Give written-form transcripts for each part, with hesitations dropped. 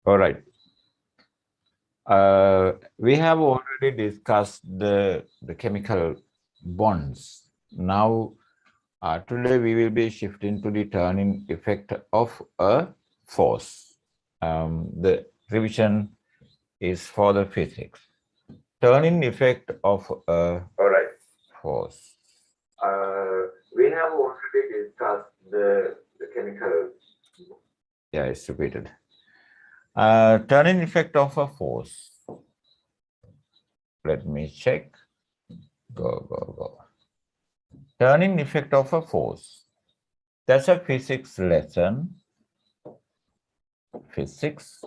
All right. We have already discussed the chemical bonds. Now, today we will be shifting to the turning effect of a force. The revision is for the physics. Turning effect of a All right. force. We have already discussed the chemical. Yeah, it's repeated. Turning effect of a force. Let me check. Go. Turning effect of a force. That's a physics lesson. Physics.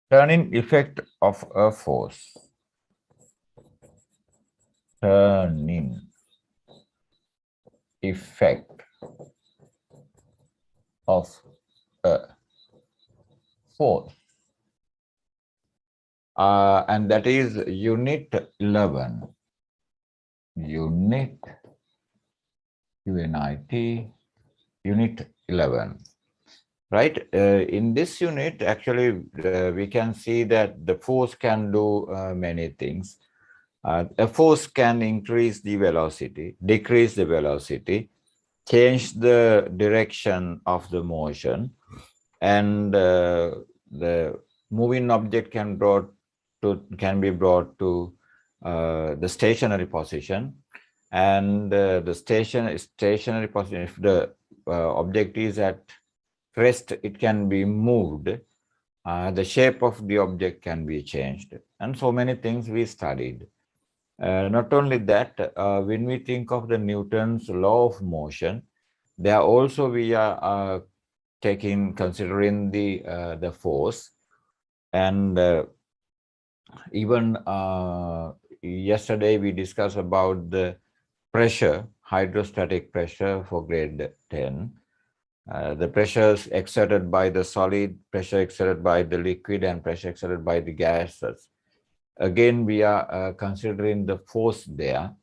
Turning effect of a force. Turning effect of a force. And that is unit 11. Unit unit 11. Right? In this unit, actually, we can see that the force can do many things. A force can increase the velocity, decrease the velocity, change the direction of the motion, and the moving object can be brought to the stationary position, and the stationary position, if the object is at rest, it can be moved. The shape of the object can be changed, and so many things we studied. Not only that, when we think of the Newton's law of motion, there also we are considering the force, and even yesterday we discussed about the pressure, hydrostatic pressure for grade 10. The pressures exerted by the solid, pressure exerted by the liquid, and pressure exerted by the gases. Again, we are considering the force there.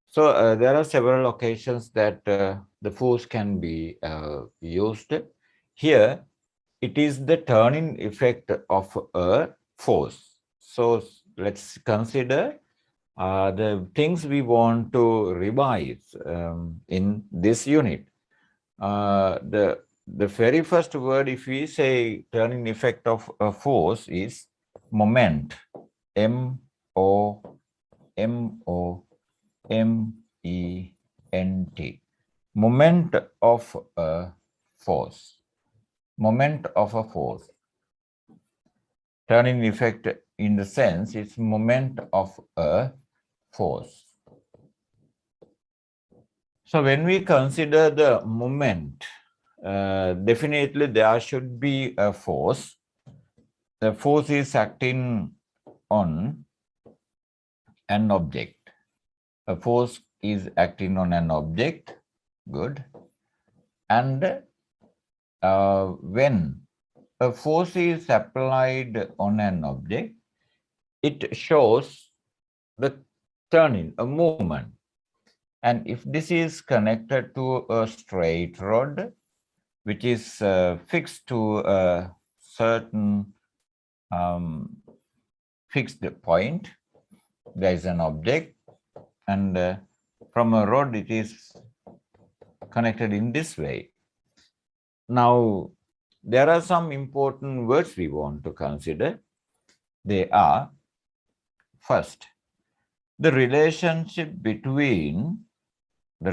So there are several occasions that the force can be used. Here, it is the turning effect of a force. So let's consider the things we want to revise in this unit. The very first word, if we say turning effect of a force, is moment. M-O-M-O-M-E-N-T. Moment of a force. Moment of a force. Turning effect, in the sense, it's moment of a force. So when we consider the moment, definitely there should be a force. The force is acting on an object. A force is acting on an object. Good. And when a force is applied on an object, it shows the turning, a movement. And if this is connected to a straight rod, which is fixed to a certain fixed point, there is an object, and from a rod it is connected in this way. Now, there are some important words we want to consider. They are, first, the relationship between the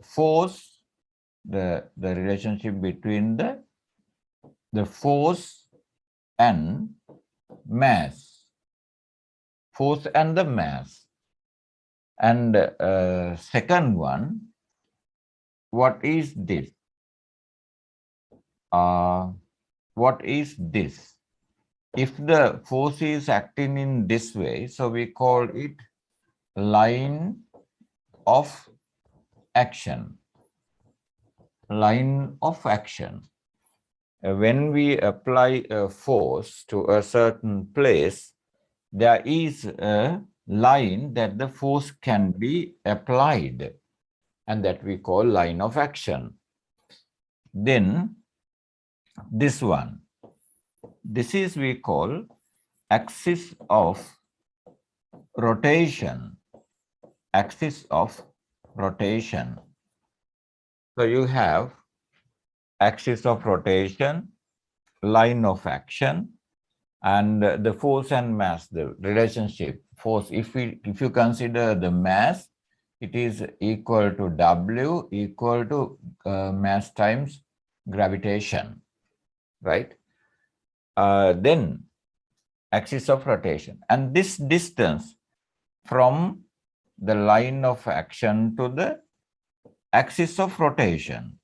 force, the relationship between the force and mass, force and the mass. And second one, what is this? What is this? If the force is acting in this way, so we call it line of action. Line of action. When we apply a force to a certain place, there is a line that the force can be applied. and that we call line of action. Then this one, this is we call axis of rotation, axis of rotation. So you have axis of rotation, line of action, and the force and mass, the relationship. Force, if you consider the mass, it is equal to W equal to mass times gravitation, right? Then axis of rotation, and this distance from the line of action to the axis of rotation,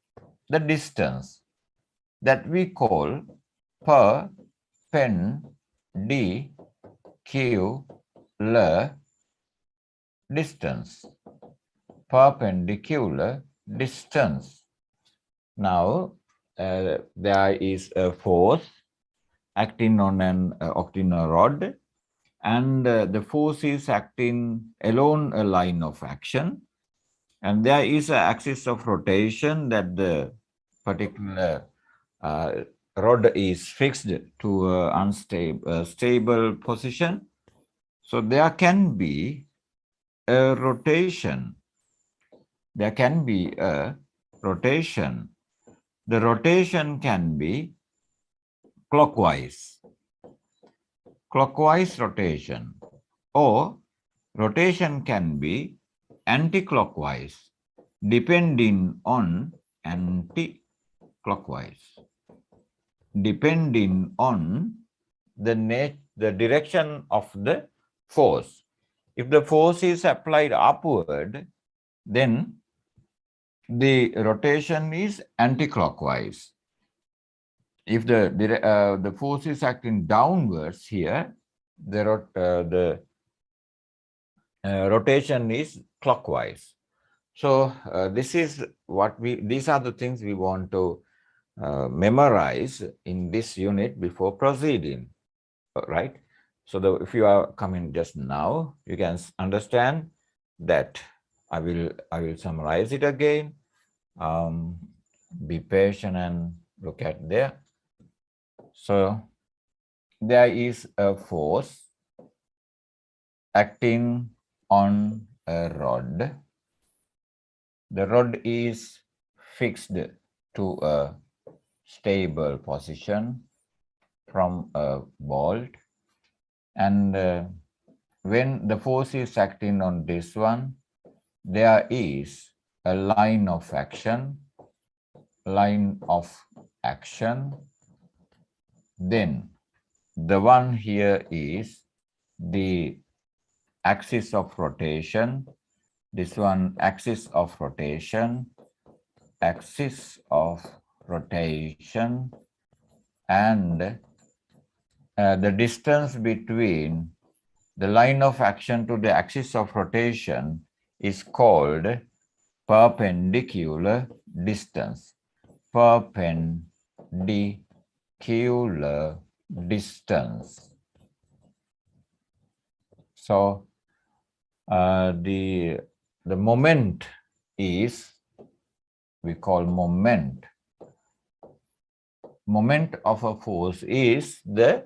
the distance that we call perpendicular distance. Perpendicular distance. Now, there is a force acting on an octino rod, and the force is acting along a line of action, and there is an axis of rotation that the particular rod is fixed to an stable position. So there can be a rotation. There can be a rotation. The rotation can be clockwise rotation, or rotation can be anti-clockwise, depending on depending on the direction of the force. If the force is applied upward, then the rotation is anti-clockwise. If the force is acting downwards here, the rotation is clockwise. So these are the things we want to memorize in this unit before proceeding, right? So if you are coming just now, you can understand that I will summarize it again. Be patient and look at there. So there is a force acting on a rod. The rod is fixed to a stable position from a bolt, and when the force is acting on this one, there is a line of action, then the one here is the axis of rotation, this one axis of rotation, and the distance between the line of action to the axis of rotation is called perpendicular distance. Perpendicular distance. So the moment is, we call moment. Moment of a force is the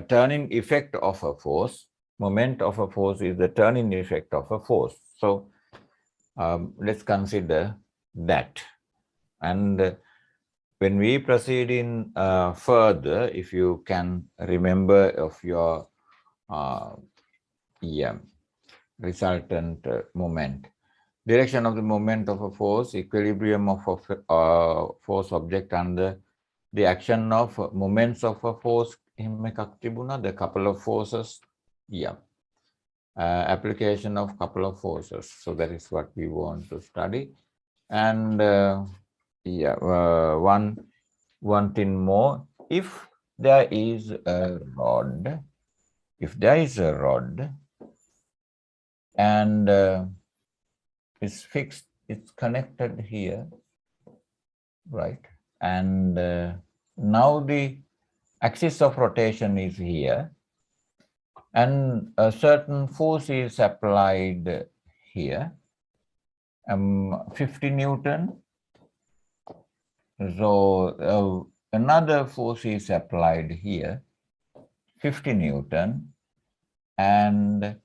turning effect of a force. Moment of a force is the turning effect of a force. So let's consider that. And when we proceed in further, if you can remember of your resultant moment, direction of the moment of a force, equilibrium of a force object under the action of moments of a force, the couple of forces, application of couple of forces. So that is what we want to study. And one thing more, if there is a rod, and it's fixed, it's connected here, right? And now the axis of rotation is here. and a certain force is applied here, 50 Newton. So another force is applied here, 50 Newton, and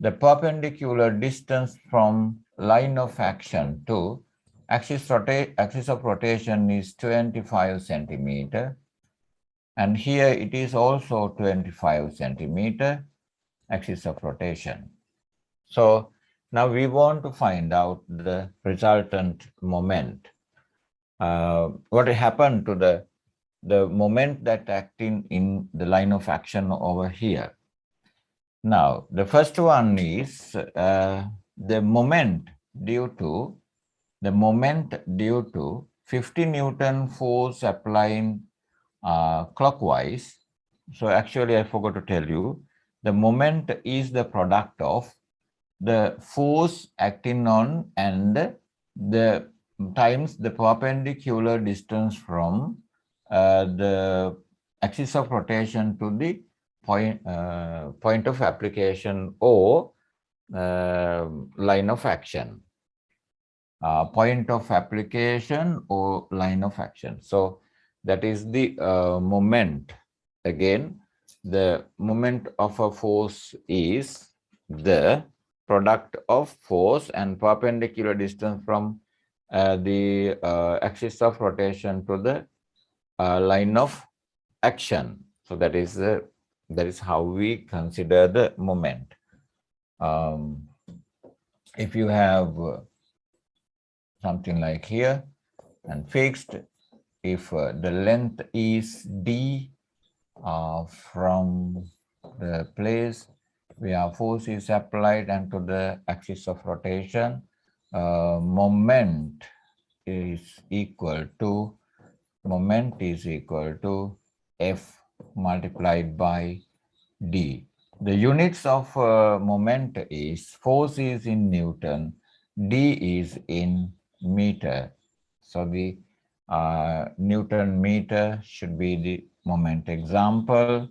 the perpendicular distance from line of action to axis of rotation is 25 centimeter, and here it is also 25 centimeter axis of rotation. So now we want to find out the resultant moment. What happened to the moment that acting in the line of action over here? Now, the first one is the moment due to 50 Newton force applying clockwise. So actually, I forgot to tell you, the moment is the product of the force acting on and the times the perpendicular distance from the axis of rotation to the point of application or line of action. Point of application or line of action. So that is the moment. Again, the moment of a force is the product of force and perpendicular distance from the axis of rotation to the line of action. So that is how we consider the moment. If you have something like here and fixed, if the length is d from the place where force is applied and to the axis of rotation, moment is equal to F multiplied by d. The units of moment is force is in Newton, d is in meter. So the Newton meter should be the moment. Example,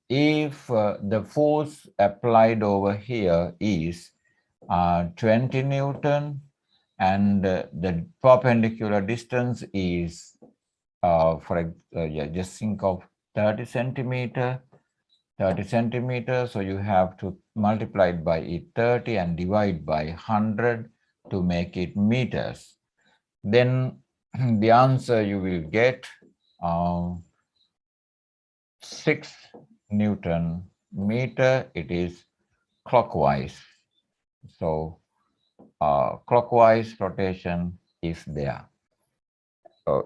if the force applied over here is 20 Newton and the perpendicular distance is just think of 30 centimeter, so you have to multiply it by 30 and divide by 100 to make it meters. Then the answer you will get 6 Newton meter. It is clockwise. So clockwise rotation is there.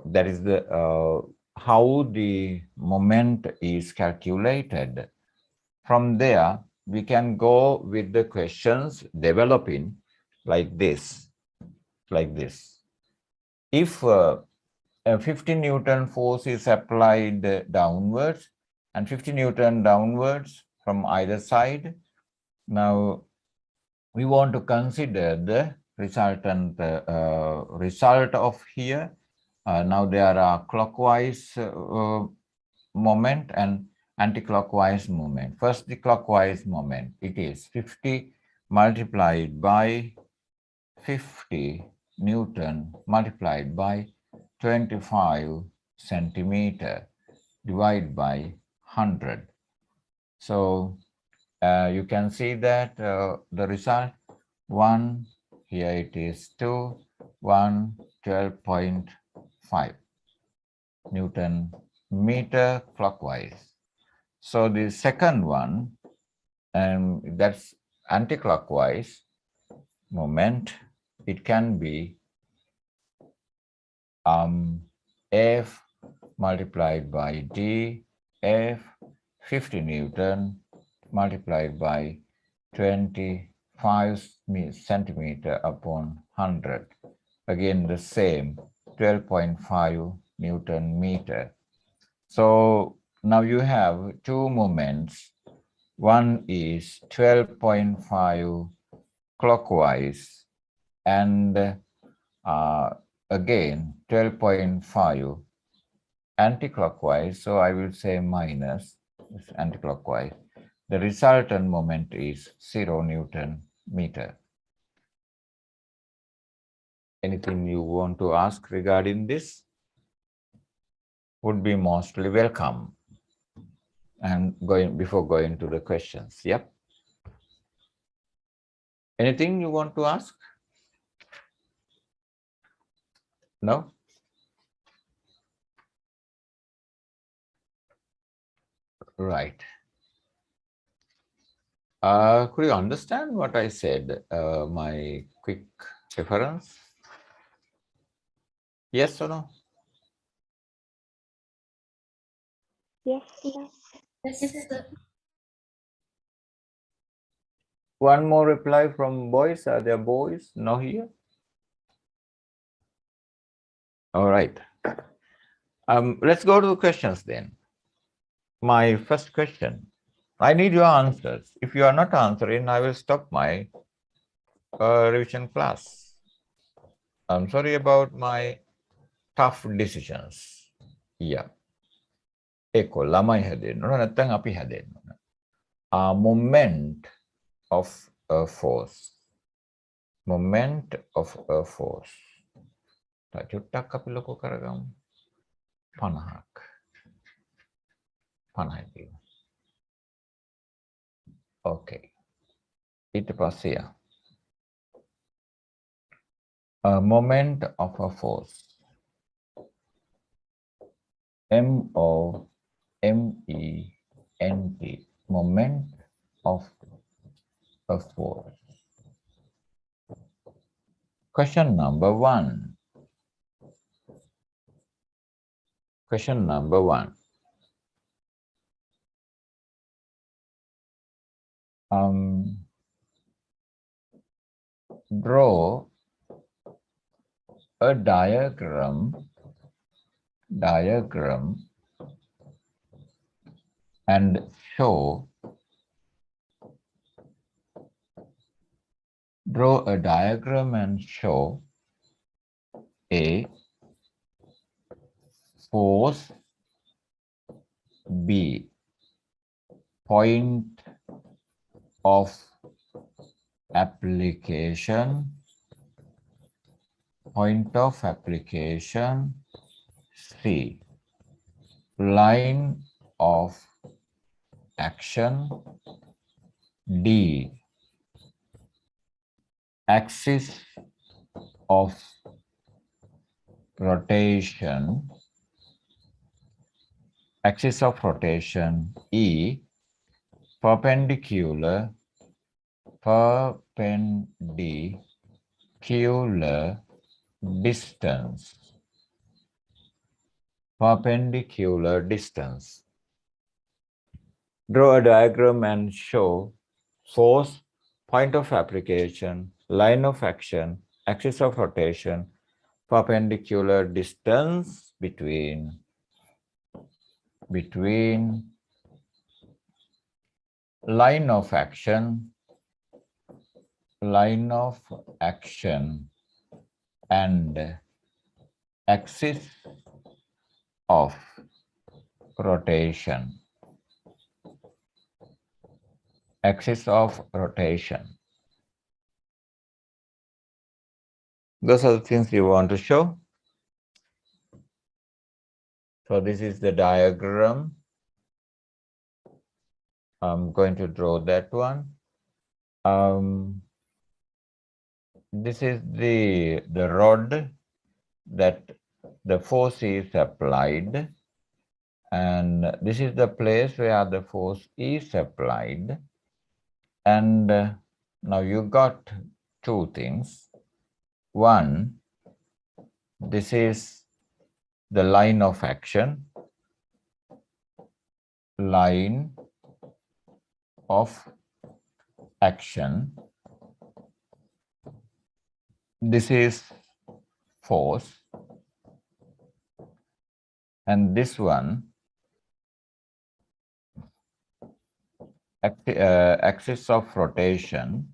That is the how the moment is calculated. From there, we can go with the questions developing like this. If a 50 Newton force is applied downwards and 50 Newton downwards from either side, now we want to consider the resultant result of here. Now there are clockwise moment and anti-clockwise moment. First, the clockwise moment. It is 50 multiplied by 50 Newton multiplied by 25 centimeter divided by 100. So you can see that the result 1, here it is 2, 1, 12.5 Newton meter clockwise. So the second one, that's anti-clockwise moment. It can be F multiplied by D, F 50 Newton multiplied by 25 centimeter upon 100. Again, the same 12.5 Newton meter. So now you have two moments. One is 12.5 clockwise and again 12.5 anti-clockwise. So I will say minus anti-clockwise. the resultant moment is 0 Newton meter. Anything you want to ask regarding this would be mostly welcome. And before going to the questions, yep. Anything you want to ask? No? Right. Could you understand what I said? My quick reference? Yes or no? Yes, sir. Yes, sir. One more reply from boys. Are there boys? No here? All right. Let's go to the questions then. My first question. I need your answers. If you are not answering, I will stop my revision class. I'm sorry about my tough decisions. Yeah. Eko lamai haden. Natang api haden. A moment of a force. Moment of a force. Tak cutak api loko karagam. Panahak. Panahak. Okay. ඊට පස්සේ a moment of a force. M-O-M-E-N-T. Moment of a force. Question number 1. Question number 1. Draw a diagram and show A force, B point of application, C line of action, D axis of rotation, E perpendicular distance. Draw a diagram and show force, point of application, line of action, axis of rotation, perpendicular distance between line of action and axis of rotation. Those are the things you want to show. So this is the diagram. I'm going to draw that one. This is the rod that the force is applied, and this is the place where the force is applied. And now you got two things. One, this is the line of action, This is force, and this one axis of rotation.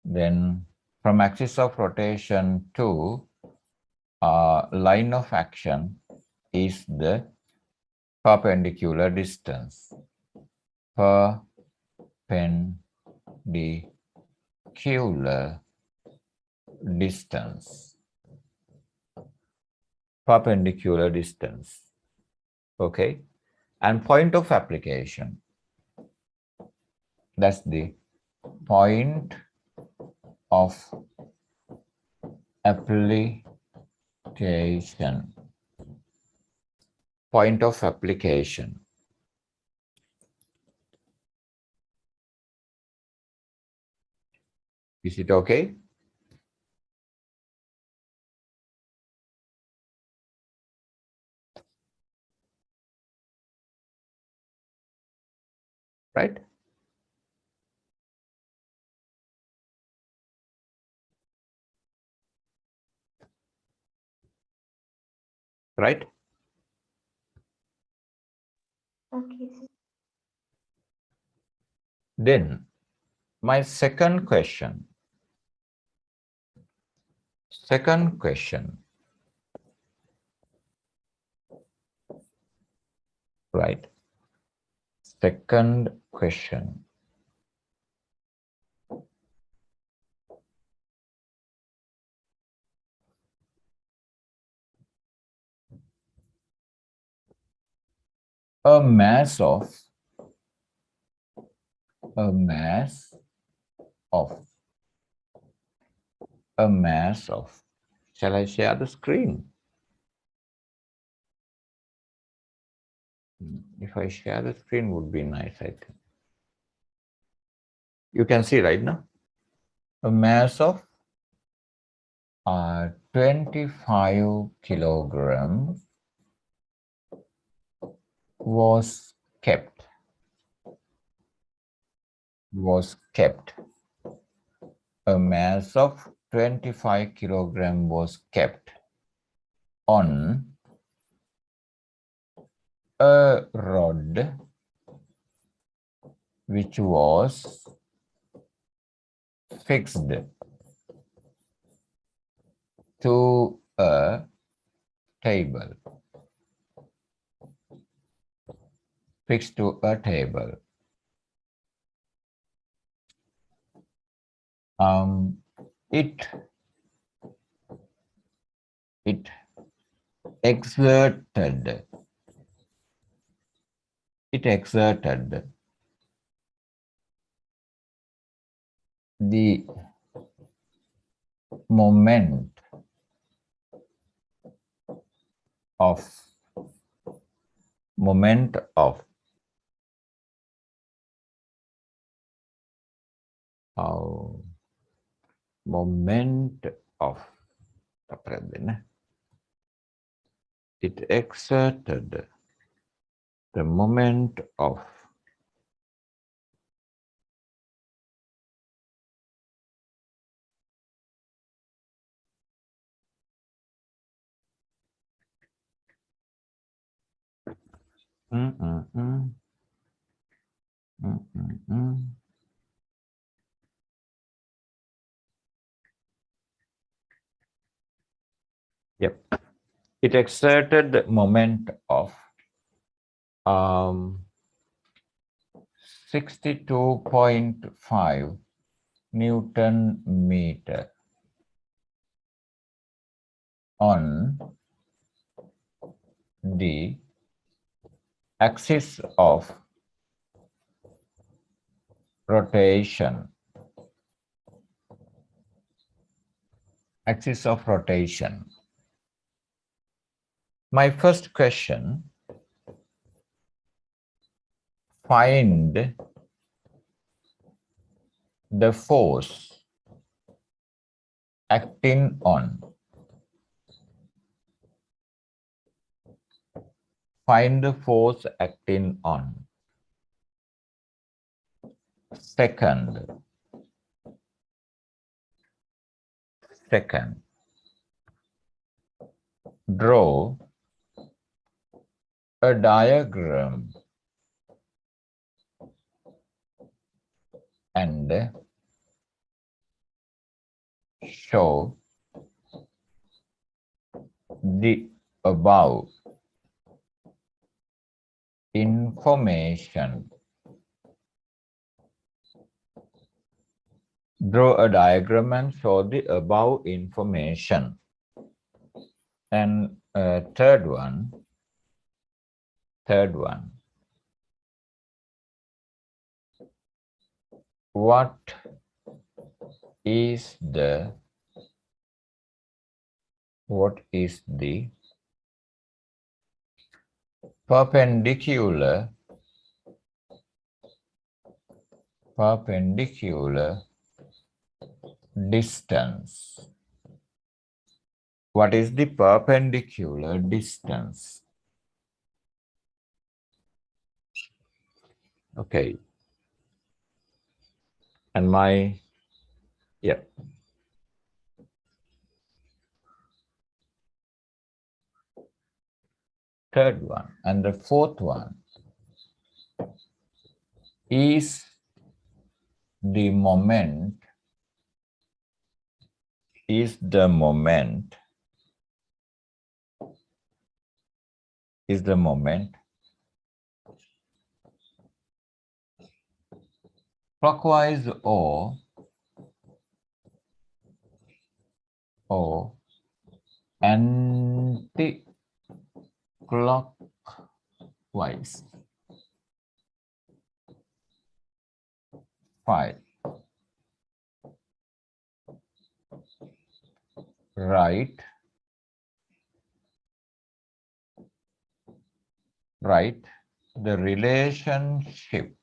Then from axis of rotation to line of action is the perpendicular distance. Perpendicular distance. Perpendicular distance. Okay. And point of application. That's the point of application. Point of application. Is it okay? Right? Right? Okay, sir. Then my second question. Second question. Right? Second question. A mass of a mass of a mass of. Shall I share the screen? If I share the screen would be nice, I think. You can see right now. A mass of 25 kilograms was kept. A mass of 25 kilogram was kept on a rod which was fixed to a table. Fixed to a table. It exerted the moment of moment of it exerted the moment of Yep. It exerted the moment of 62.5 Newton meter on the axis of rotation. Axis of rotation. My first question, find the force acting on. Find the force acting on. Second, draw a diagram and show the above information. Draw a diagram and show the above information. And third one. What is the perpendicular distance? What is the perpendicular distance? Okay. And third one. And the fourth one is the moment clockwise or anti-clockwise. 5. Write the relationship.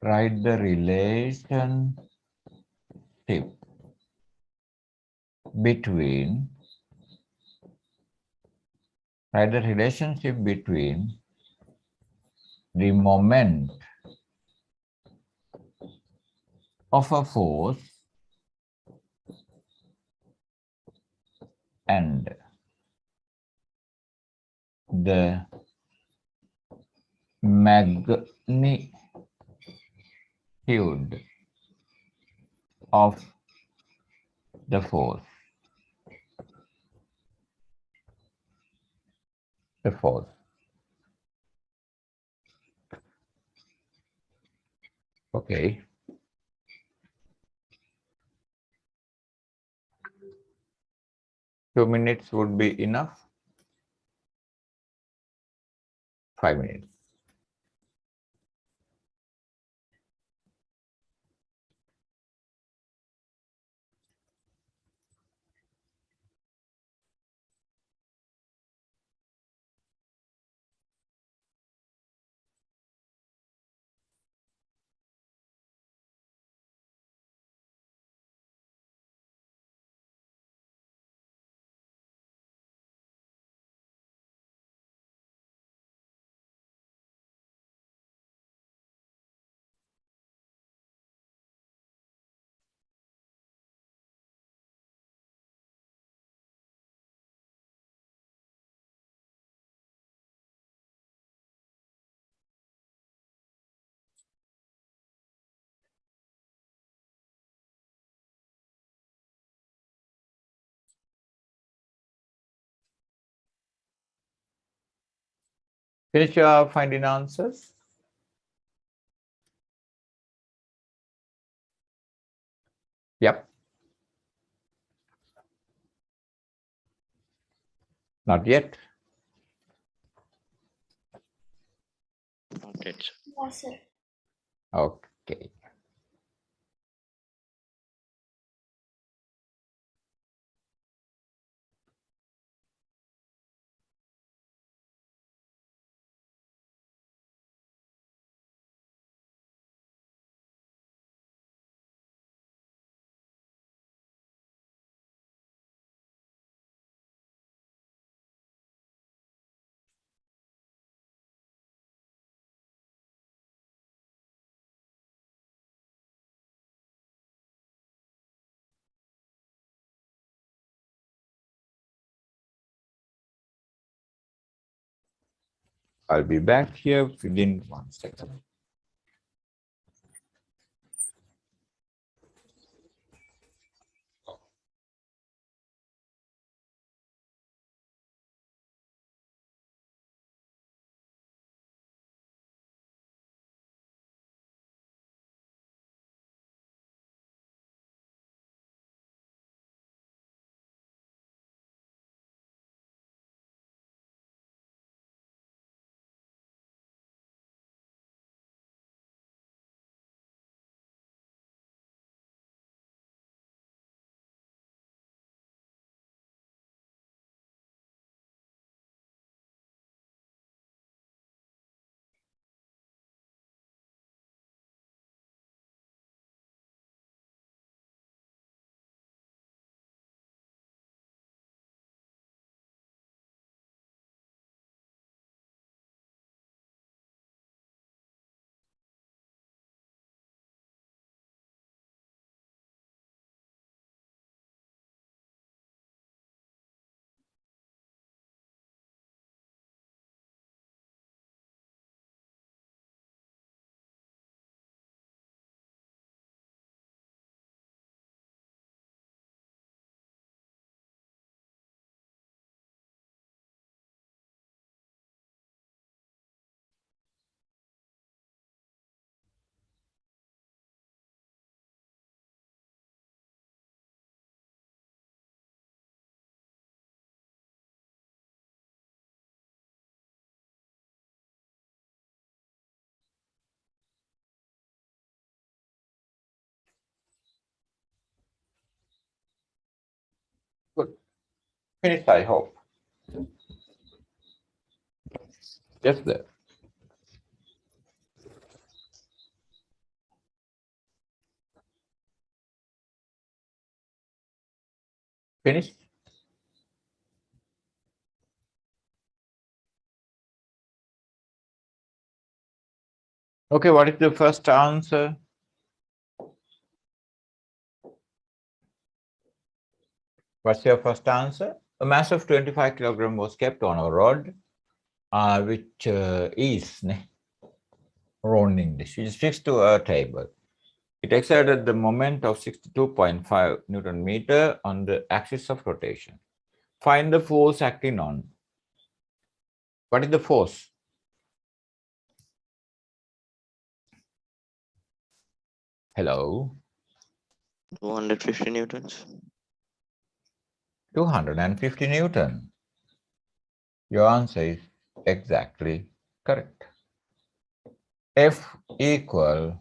Write the relationship between the moment of a force and the magnitude of the force. Okay. Two minutes would be enough. 5 minutes. Finish your finding answers. Yep. Not yet. Not yet, sir. Yes, sir. Okay. I'll be back here within 1 second. Finished, I hope. Yes, there. Finished? Okay, what is the first answer? What's your first answer? A mass of 25 kilogram was kept on a rod, which is round English, which is fixed to a table. It exerted the moment of 62.5 Newton meter on the axis of rotation. Find the force acting on. What is the force? Hello? 250 newtons. 250 Newton. Your answer is exactly correct. F equal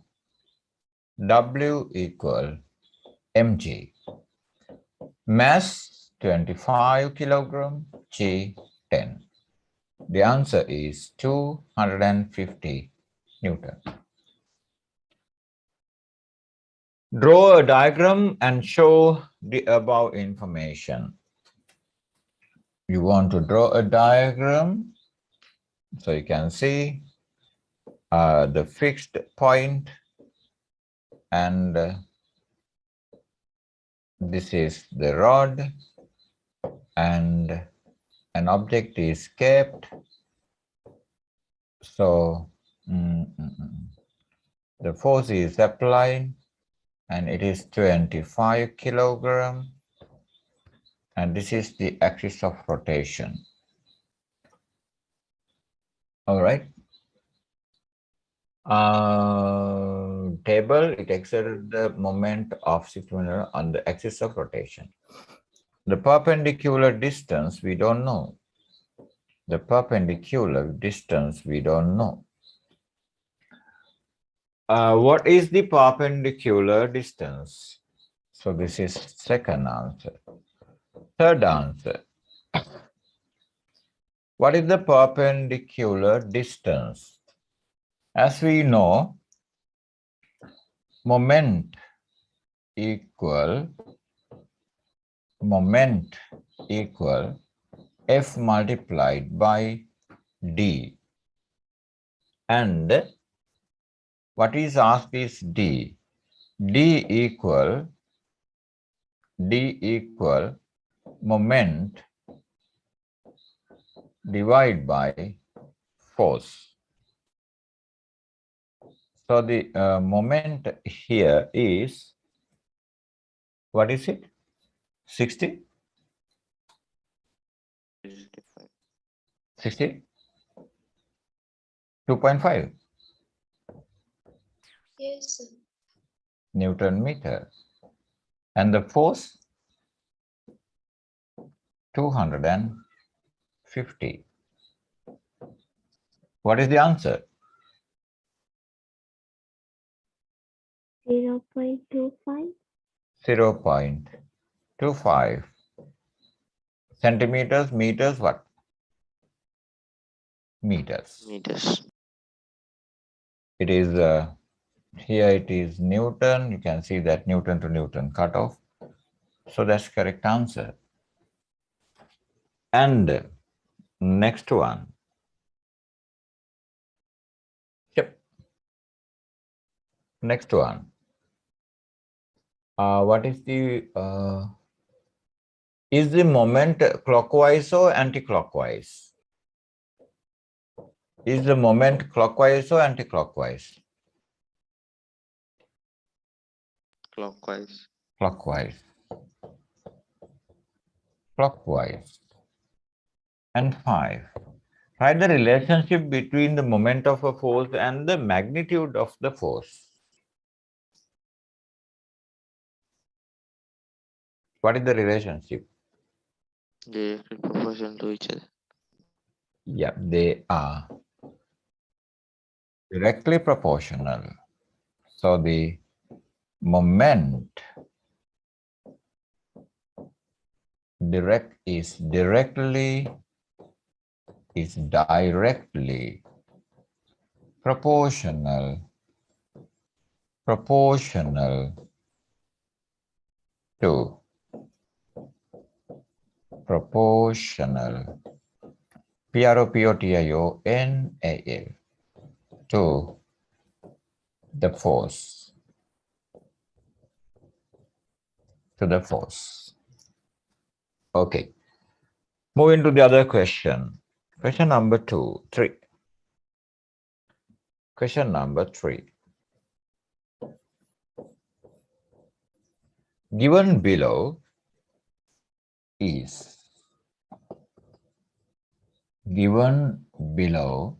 W equal mg. Mass 25 kilogram, G 10. The answer is 250 Newton. Draw a diagram and show the above information. You want to draw a diagram so you can see the fixed point, and this is the rod, and an object is kept. So the force is applied and it is 25 kilogram, and this is the axis of rotation. All right. Table, it exerted the moment of 60 on the axis of rotation. The perpendicular distance we don't know. The perpendicular distance we don't know. What is the perpendicular distance? So this is second answer. Third answer. What is the perpendicular distance? As we know, moment equal F multiplied by D. And what is asked is D. D equal moment divided by force. So the moment here is, what is it? 60? 60? 2.5 Yes, sir. Newton meter. And the force? 250. What is the answer? 0.25. 0.25 centimeters, meters, what? Meters. Meters. It is, here it is Newton. You can see that Newton to Newton cutoff. So that's correct answer. And next one. Yep. Next one. What is the moment clockwise or anti-clockwise? Is the moment clockwise or anti-clockwise? Clockwise. Clockwise. Clockwise. And 5. Write the relationship between the moment of a force and the magnitude of the force. What is the relationship? They are proportional to each other. Yeah, they are directly proportional. So the moment direct is directly proportional to proportional PROPOTIONAL to the force Okay, moving to the other question. Question number 3. Question number 3. Given below is given below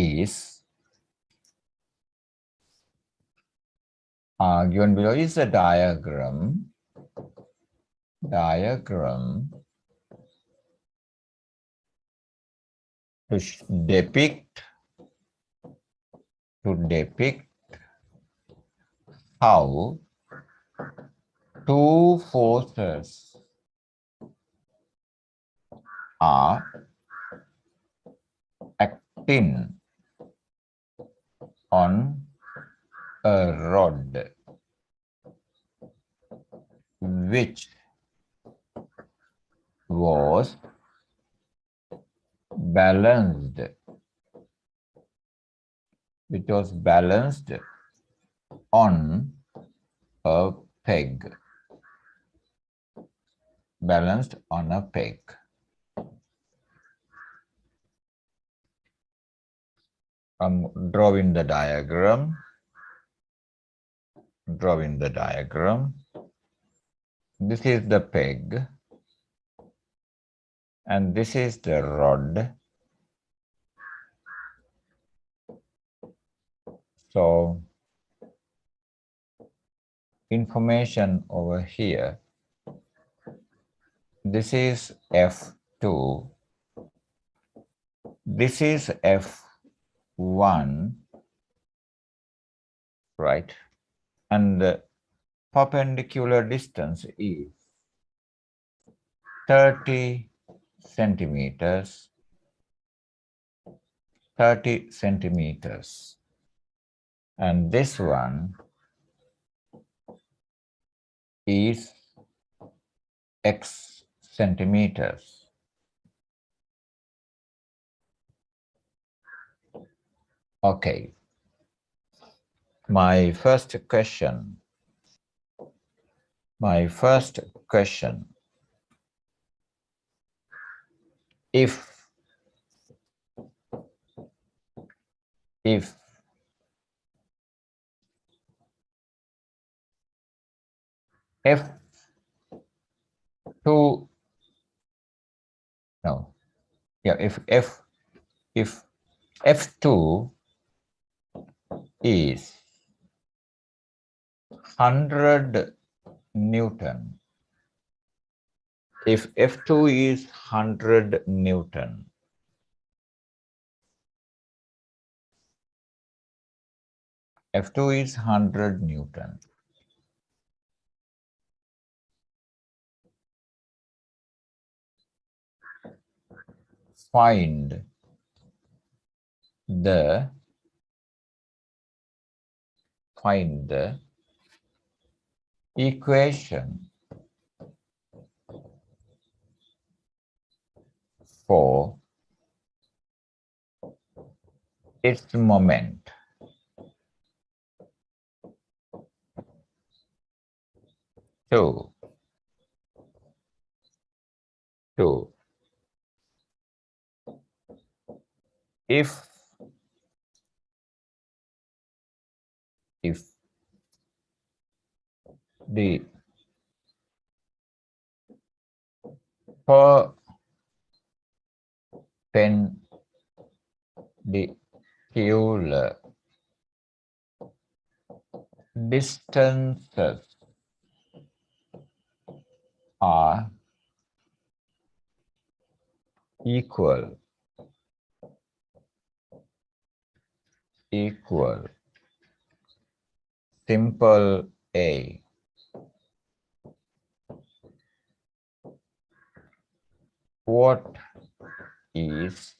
is a diagram to depict how two forces are acting on a rod which was balanced on a peg. I'm drawing the diagram. This is the peg and this is the rod. So information over here. This is F2. This is F1, right? And the perpendicular distance is 30 centimeters. And this one is X centimeters. Okay. My first question. If F2 no yeah if F2 is 100 Newton, if F2 is 100 Newton, F2 is 100 Newton. Find the equation for its moment. Two. If the perpendicular distances are equal, simple A. what is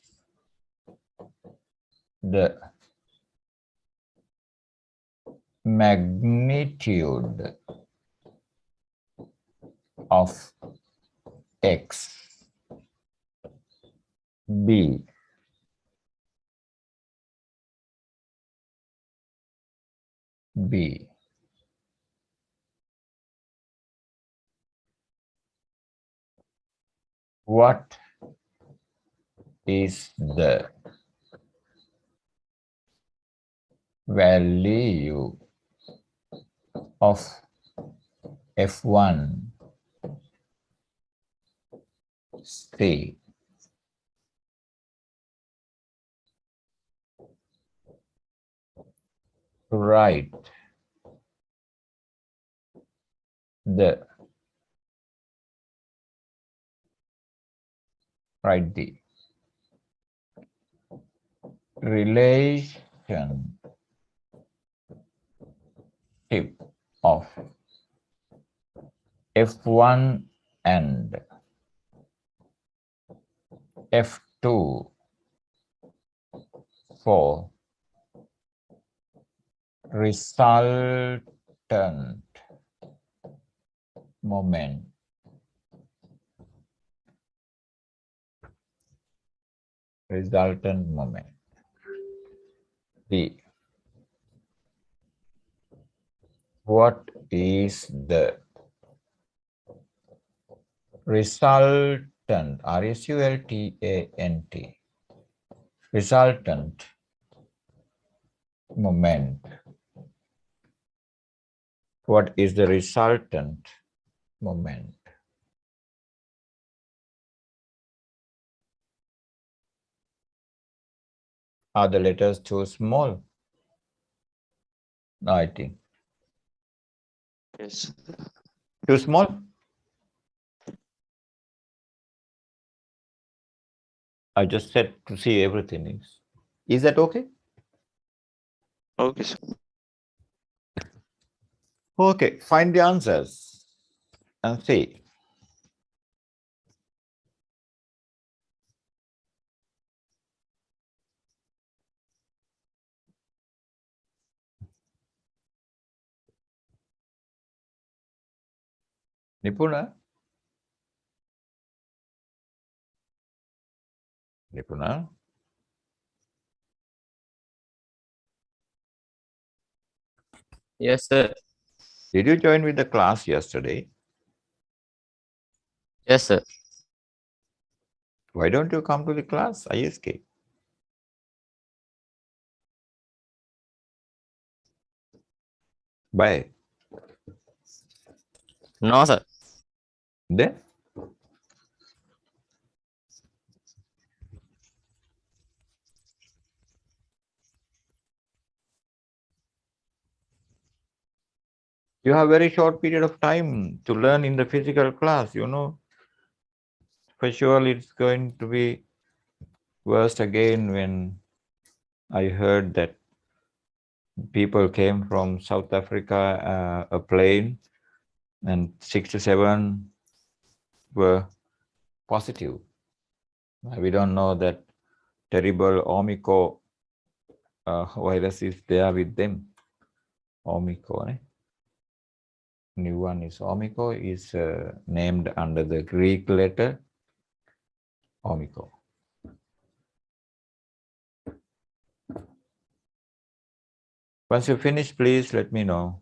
the magnitude of x? B. B. What is the value of F1 C? Write the relationship of F1 and F2 for resultant moment. Resultant moment. B. What is the resultant, R-S-U-L-T-A-N-T, resultant moment? What is the resultant moment? Are the letters too small? No, I think. Yes. Too small? I just said to see everything. Is that okay? Okay, sir. Okay, find the answers and see. Nipuna? Nipuna? Yes, sir. Did you join with the class yesterday? Yes, sir. Why don't you come to the class, ISK? Bye. No, sir. Then? You have very short period of time to learn in the physical class, you know. For sure, it's going to be worse again when I heard that people came from South Africa, a plane, and 67 were positive. We don't know that terrible Omicron virus is there with them. Omicron, eh? New one is Omicron, is named under the Greek letter Omicron. Once you finish, please let me know.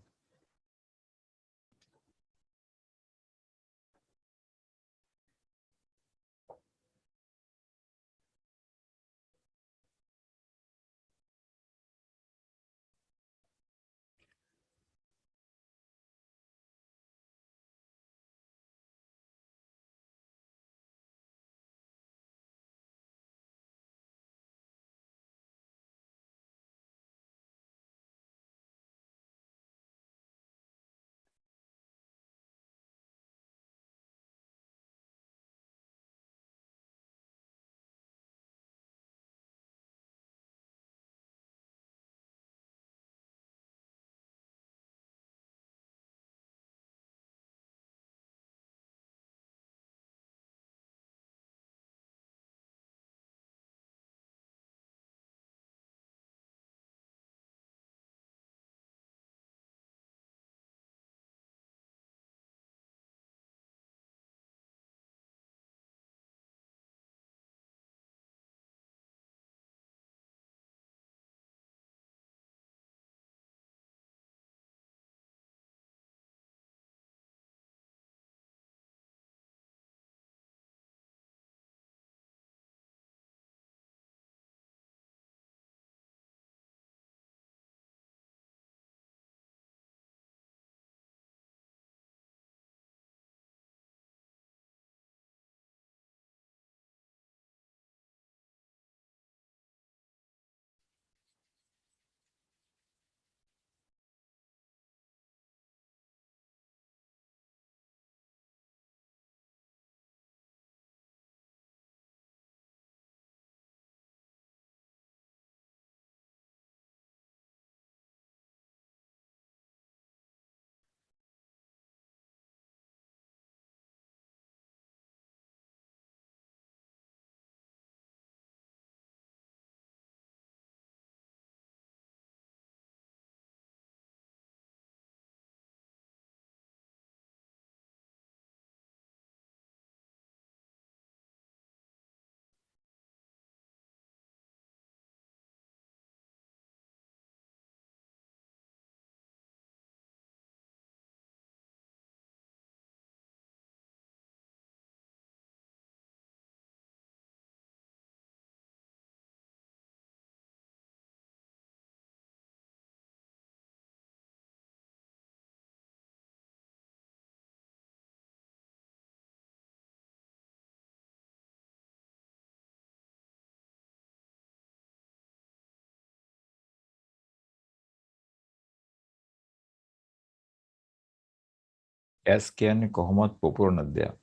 S කියන්නේ කොහොමත් පුපුරන දෙයක්.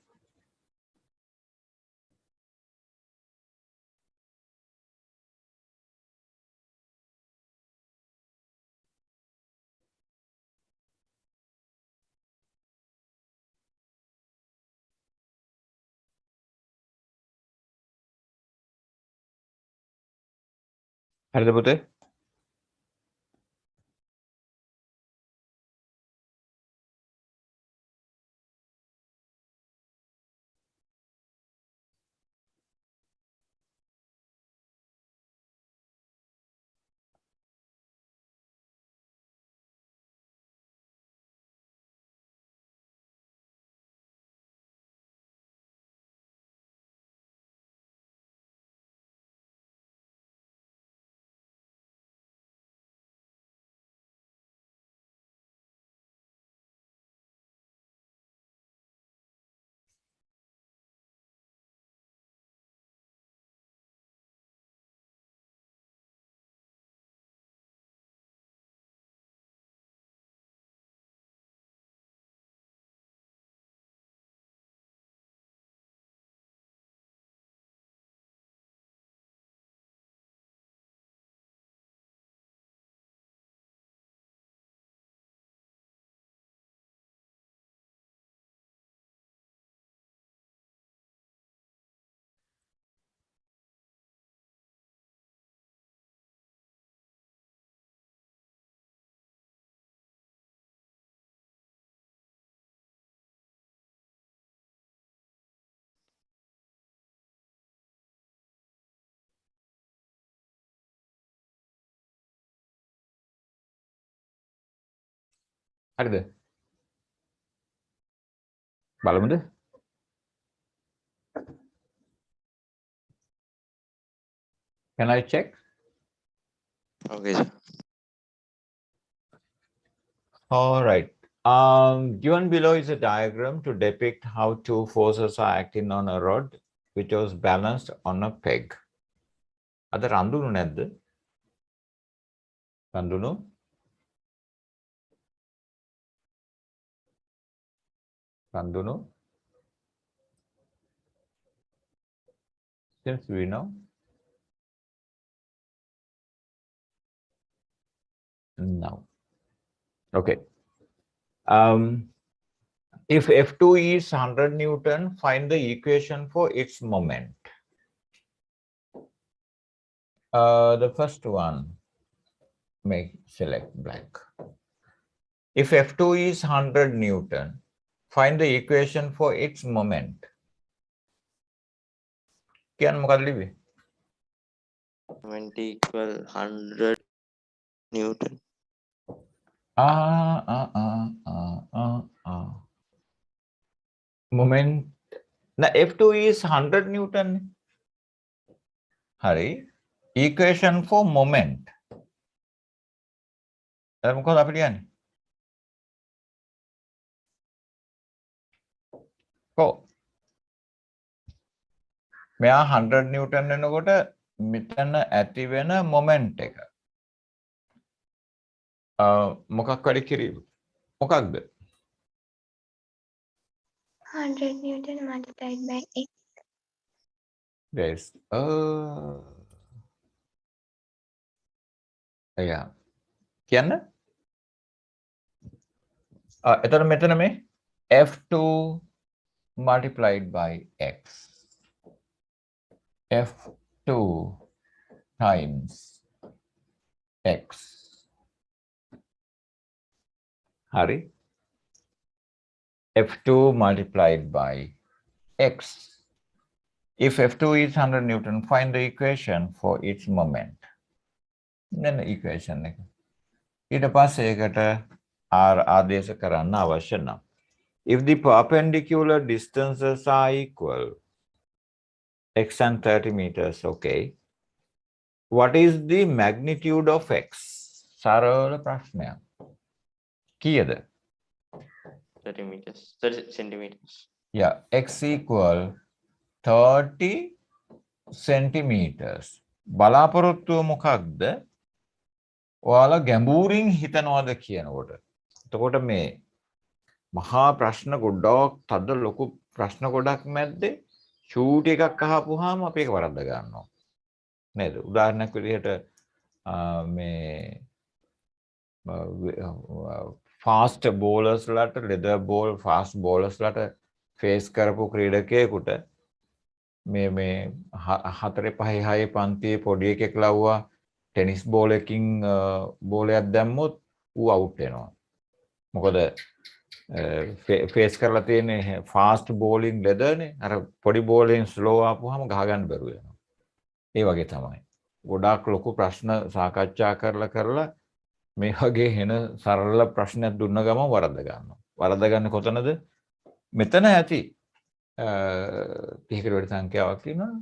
හරිද පුතේ? හරිද? බලමුද? Can I check? Okay, sir. All right. Given below is a diagram to depict how two forces are acting on a rod which was balanced on a peg. අද රඳුණු නැද්ද? රඳුණු? රඳුණු? Since we know. No. Okay. If F2 is 100 Newton, find the equation for its moment. The first one, select blank. If F2 is 100 Newton, find the equation for its moment. කියන්න මොකක්ද ලිව්වේ? Moment equal 100 Newton. Moment. Now F2 is 100 Newton. Hari. Equation for moment. මොකද අපි ලියන්නේ? කො මෙයා 100 Newton වෙනකොට මෙතන ඇති වෙන මොමන්ට් එක මොකක් වැඩි කිරීම මොකක්ද 100 Newton multiplied by x. yes yeah කියන්න එතන මෙතන මේ F2 multiplied by x F2 times x Hari F2 multiplied by x. If F2 is 100 Newton, find the equation for its moment. Then the equation. ඊට පස්සේ ඒකට R ආදේශ කරන්න අවශ්‍ය නම්. If the perpendicular distances are equal, x and 30 meters, okay. What is the magnitude of x? සරල ප්‍රශ්නයක්. කීයද? 30 meters, 30 centimeters. Yeah, x equal 30 centimeters. බලාපොරොත්තුව මොකක්ද? ඔයාලා ගැඹුරින් හිතනවාද කියනකොට. එතකොට මේ මහා ප්‍රශ්න ගොඩක් තද ලොකු ප්‍රශ්න ගොඩක් මැද්දේ ෂූට් එකක් අහපුවාම අපි ඒක වරද්ද ගන්නවා. නේද? උදාහරණයක් විදිහට මේ ෆාස්ට් බෝලර්ස්ලාට ලෙදර් බෝල් ෆාස්ට් බෝලර්ස්ලාට ෆේස් කරපු ක්‍රීඩකයෙකුට මේ 4 5 6 පන්තියේ පොඩි එකෙක් ලව්වා ටෙනිස් බෝලකින් බෝලයක් දැම්මොත් ඌ අවුට් වෙනවා. මොකද ෆේස් කරලා තියෙන්නේ ෆාස්ට් බෝලින් ලෙදර්නේ. අර පොඩි බෝලෙන් ස්ලෝ ආපුවාම ගහ ගන්න බැරුව යනවා. ඒ වගේ තමයි. ගොඩාක් ලොකු ප්‍රශ්න සාකච්ඡා කරලා මේ වගේ එන සරල ප්‍රශ්නයක් දුන්න ගමන් වරද්ද ගන්නවා. වරද්ද ගන්න කොතනද? මෙතන ඇති 30කට වැඩි සංඛ්‍යාවක් තියෙනවා.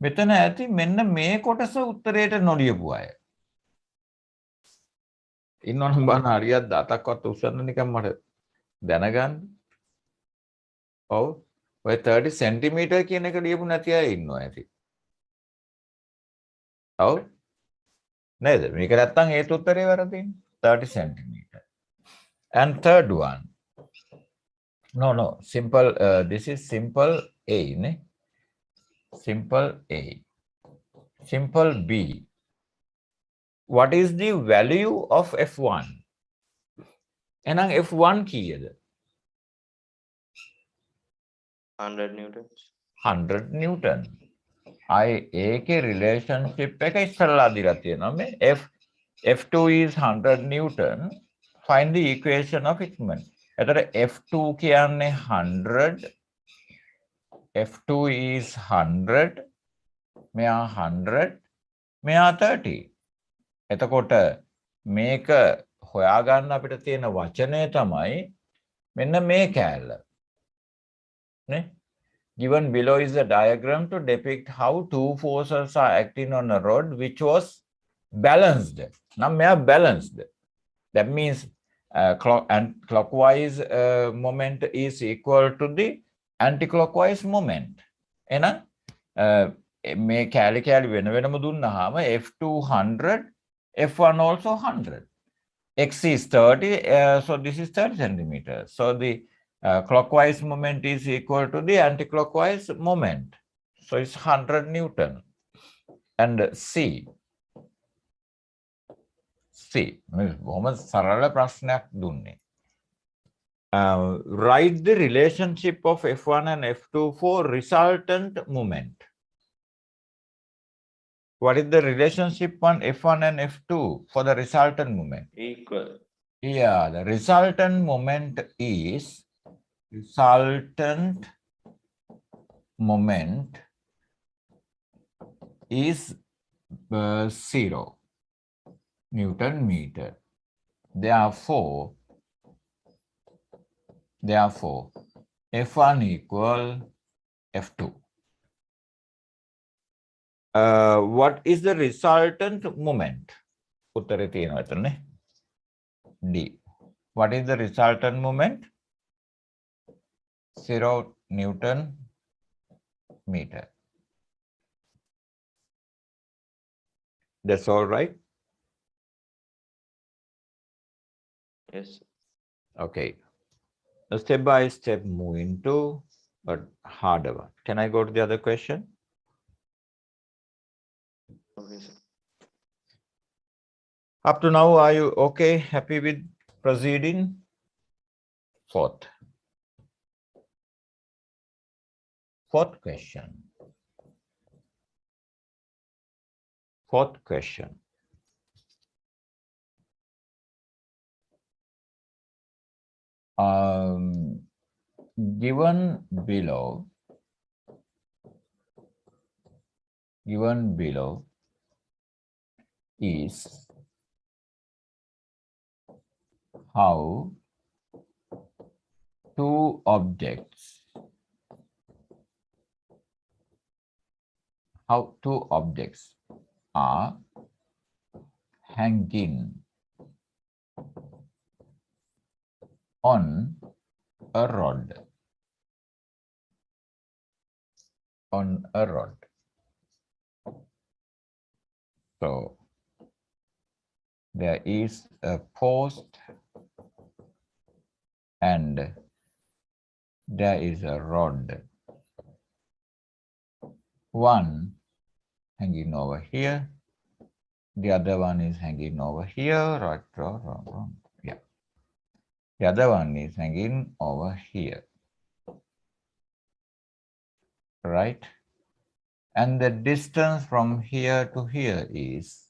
මෙතන ඇති මෙන්න මේ කොටස උත්තරේට නොලියපු අය. ඉන්නවනම් බලන්න හරියට දතක්වත් උස්සන්න නිකන් මට දැනගන්න. ඔව්. ඔය 30 සෙන්ටිමීටර් කියන එක ලියපු නැති අය ඉන්නවා ඇති. ඔව්. නේද? මේක නැත්තම් ඒත් උත්තරේ වැරදිනේ. 30 centimeter. And third one. No. Simple. This is simple A. Ne? Simple A. Simple B. What is the value of F1? එහෙනම් F1 කීයද? 100 newtons. 100 Newton. ඒකේ relationship එක ඉස්සරලා දීලා තියෙනවා මේ F2 is 100 Newton. Find the equation of its moment. එතකොට F2 කියන්නේ 100. F2 is 100. මෙයා 100. මෙයා 30. එතකොට මේක හොයාගන්න අපිට තියෙන වචනය තමයි මෙන්න මේ කෑල්ල. නේ? Given below is a diagram to depict how two forces are acting on a rod which was balanced. Now, මෙයා balanced. That means clockwise moment is equal to the anti-clockwise moment. එහෙනම් මේ කැලි වෙන වෙනම දුන්නාම F2 100, F1 also 100. X is 30, so this is 30 centimeters. So the clockwise moment is equal to the anti-clockwise moment. So it's 100 Newton. And C. බොහොම සරල ප්‍රශ්නයක් දුන්නේ. Write the relationship of F1 and F2 for resultant moment. What is the relationship on F1 and F2 for the resultant moment? Equal. Yeah, the resultant moment is 0 Newton meter. Therefore, F1 equal F2. What is the resultant moment? උත්තරේ තියෙනවා එතනනේ. D. What is the resultant moment? 0 Newton meter. That's all right? Yes. Okay. Step by step move into a harder one. Can I go to the other question? Okay, sir. Up to now, are you okay? Happy with proceeding? Fourth question. Given below is how two objects are hanging on a rod. So there is a post and there is a rod. One hanging over here. The other one is hanging over here. Right, wrong. Yeah. The other one is hanging over here. Right? And the distance from here to here is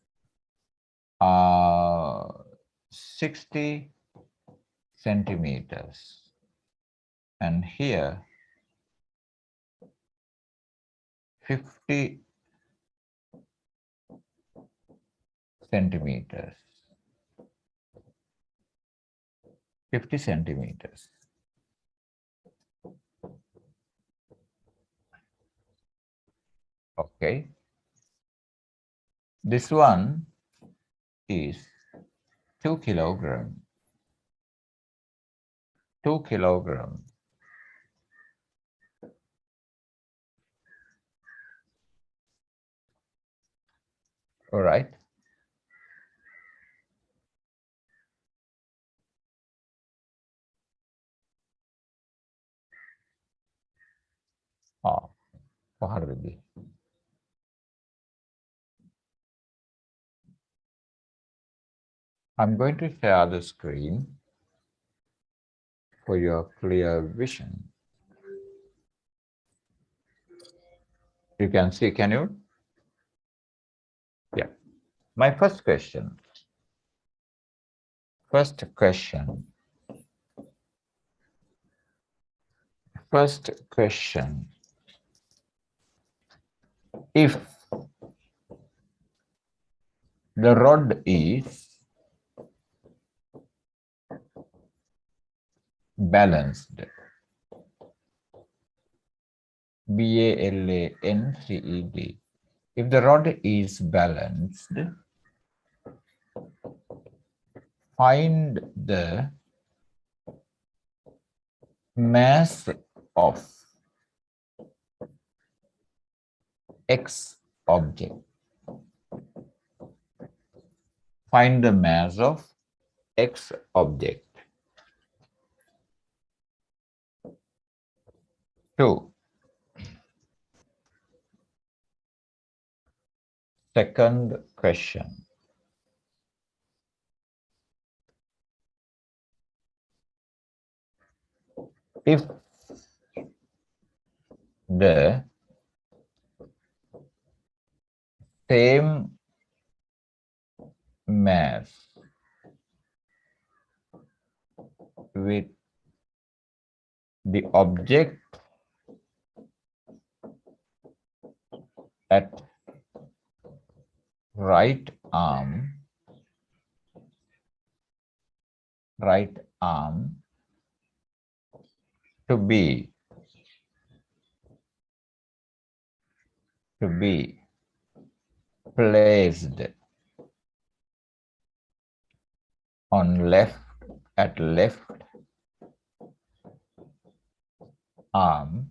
60 centimeters. And here 50 centimeters. 50 centimeters. Okay. This one is 2 kilogram. 2 kilogram. All right. කොහරද? I'm going to share the screen for your clear vision. You can see, can you? Yeah. My first question. First question. If the rod is balanced, BALANCED. If the rod is balanced, find the mass of X object. Find the mass of X object. 2. Second question. If the same mass with the object at right arm to be placed on left arm,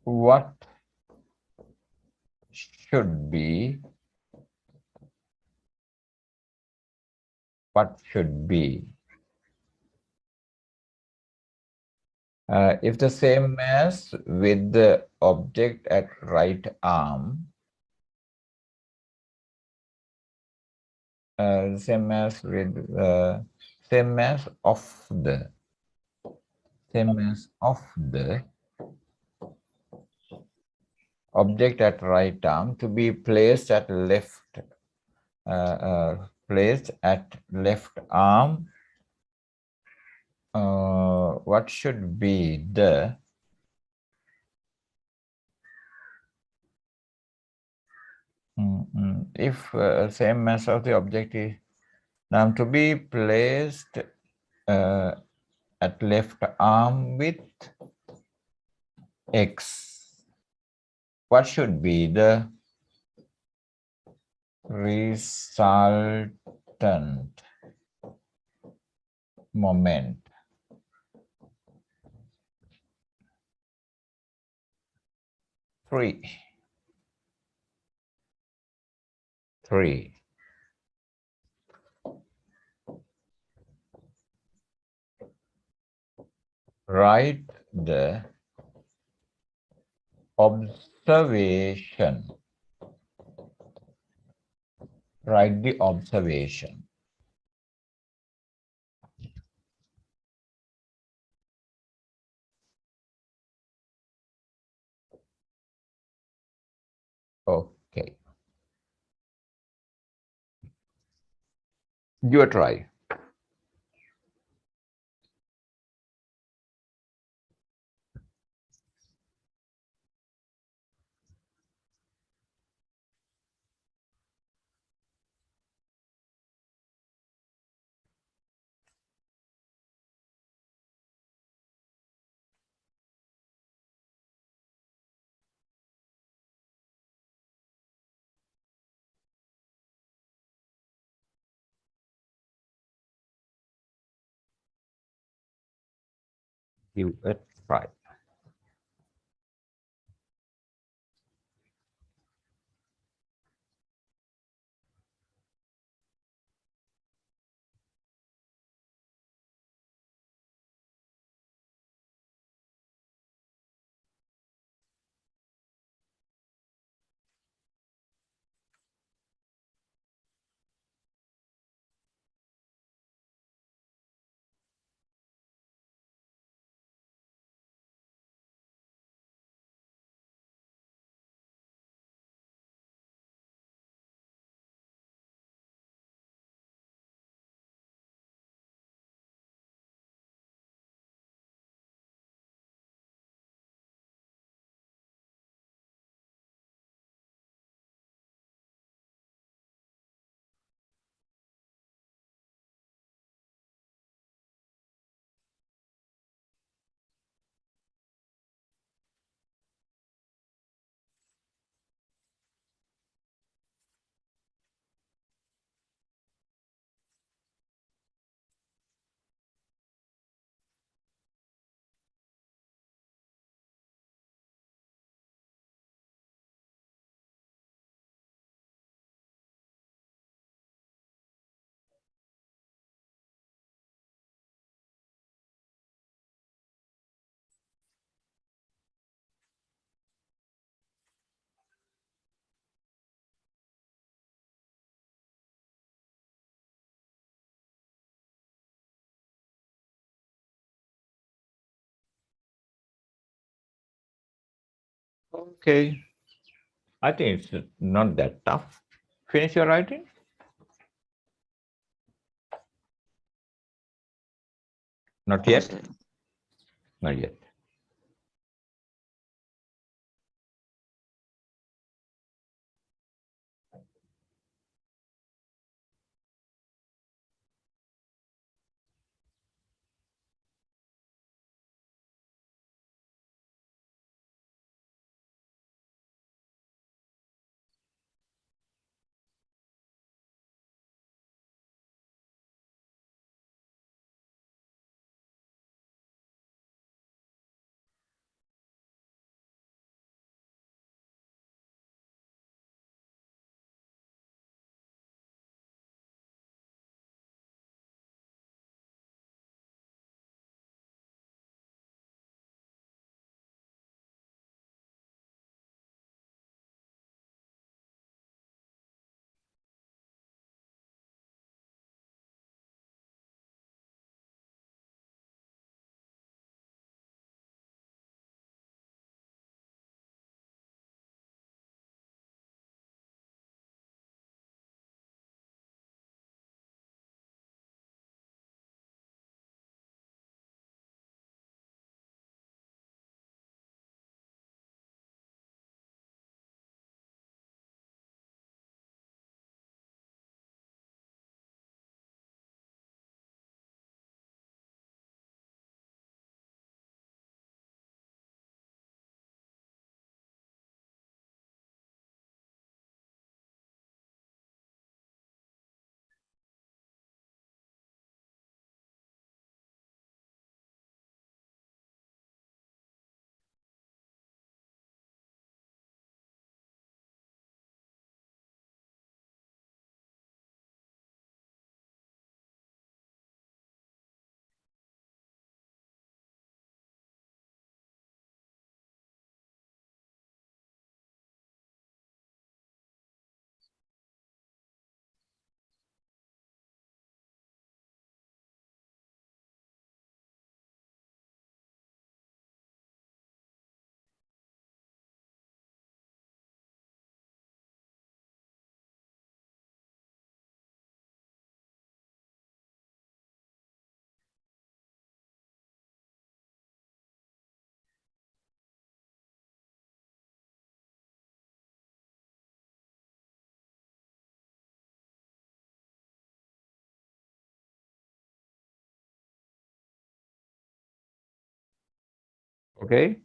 what should be if the same mass with the object at right arm, same mass of the object at right arm to be placed at left arm, what should be the if same mass of the object is now to be placed at left arm with X, what should be the resultant moment? Three. write the observation. Write the observation. Okay. Give a try. Give a try. Okay. I think it's not that tough. Finish your writing? Not No, yet? sir. Not yet. Okay.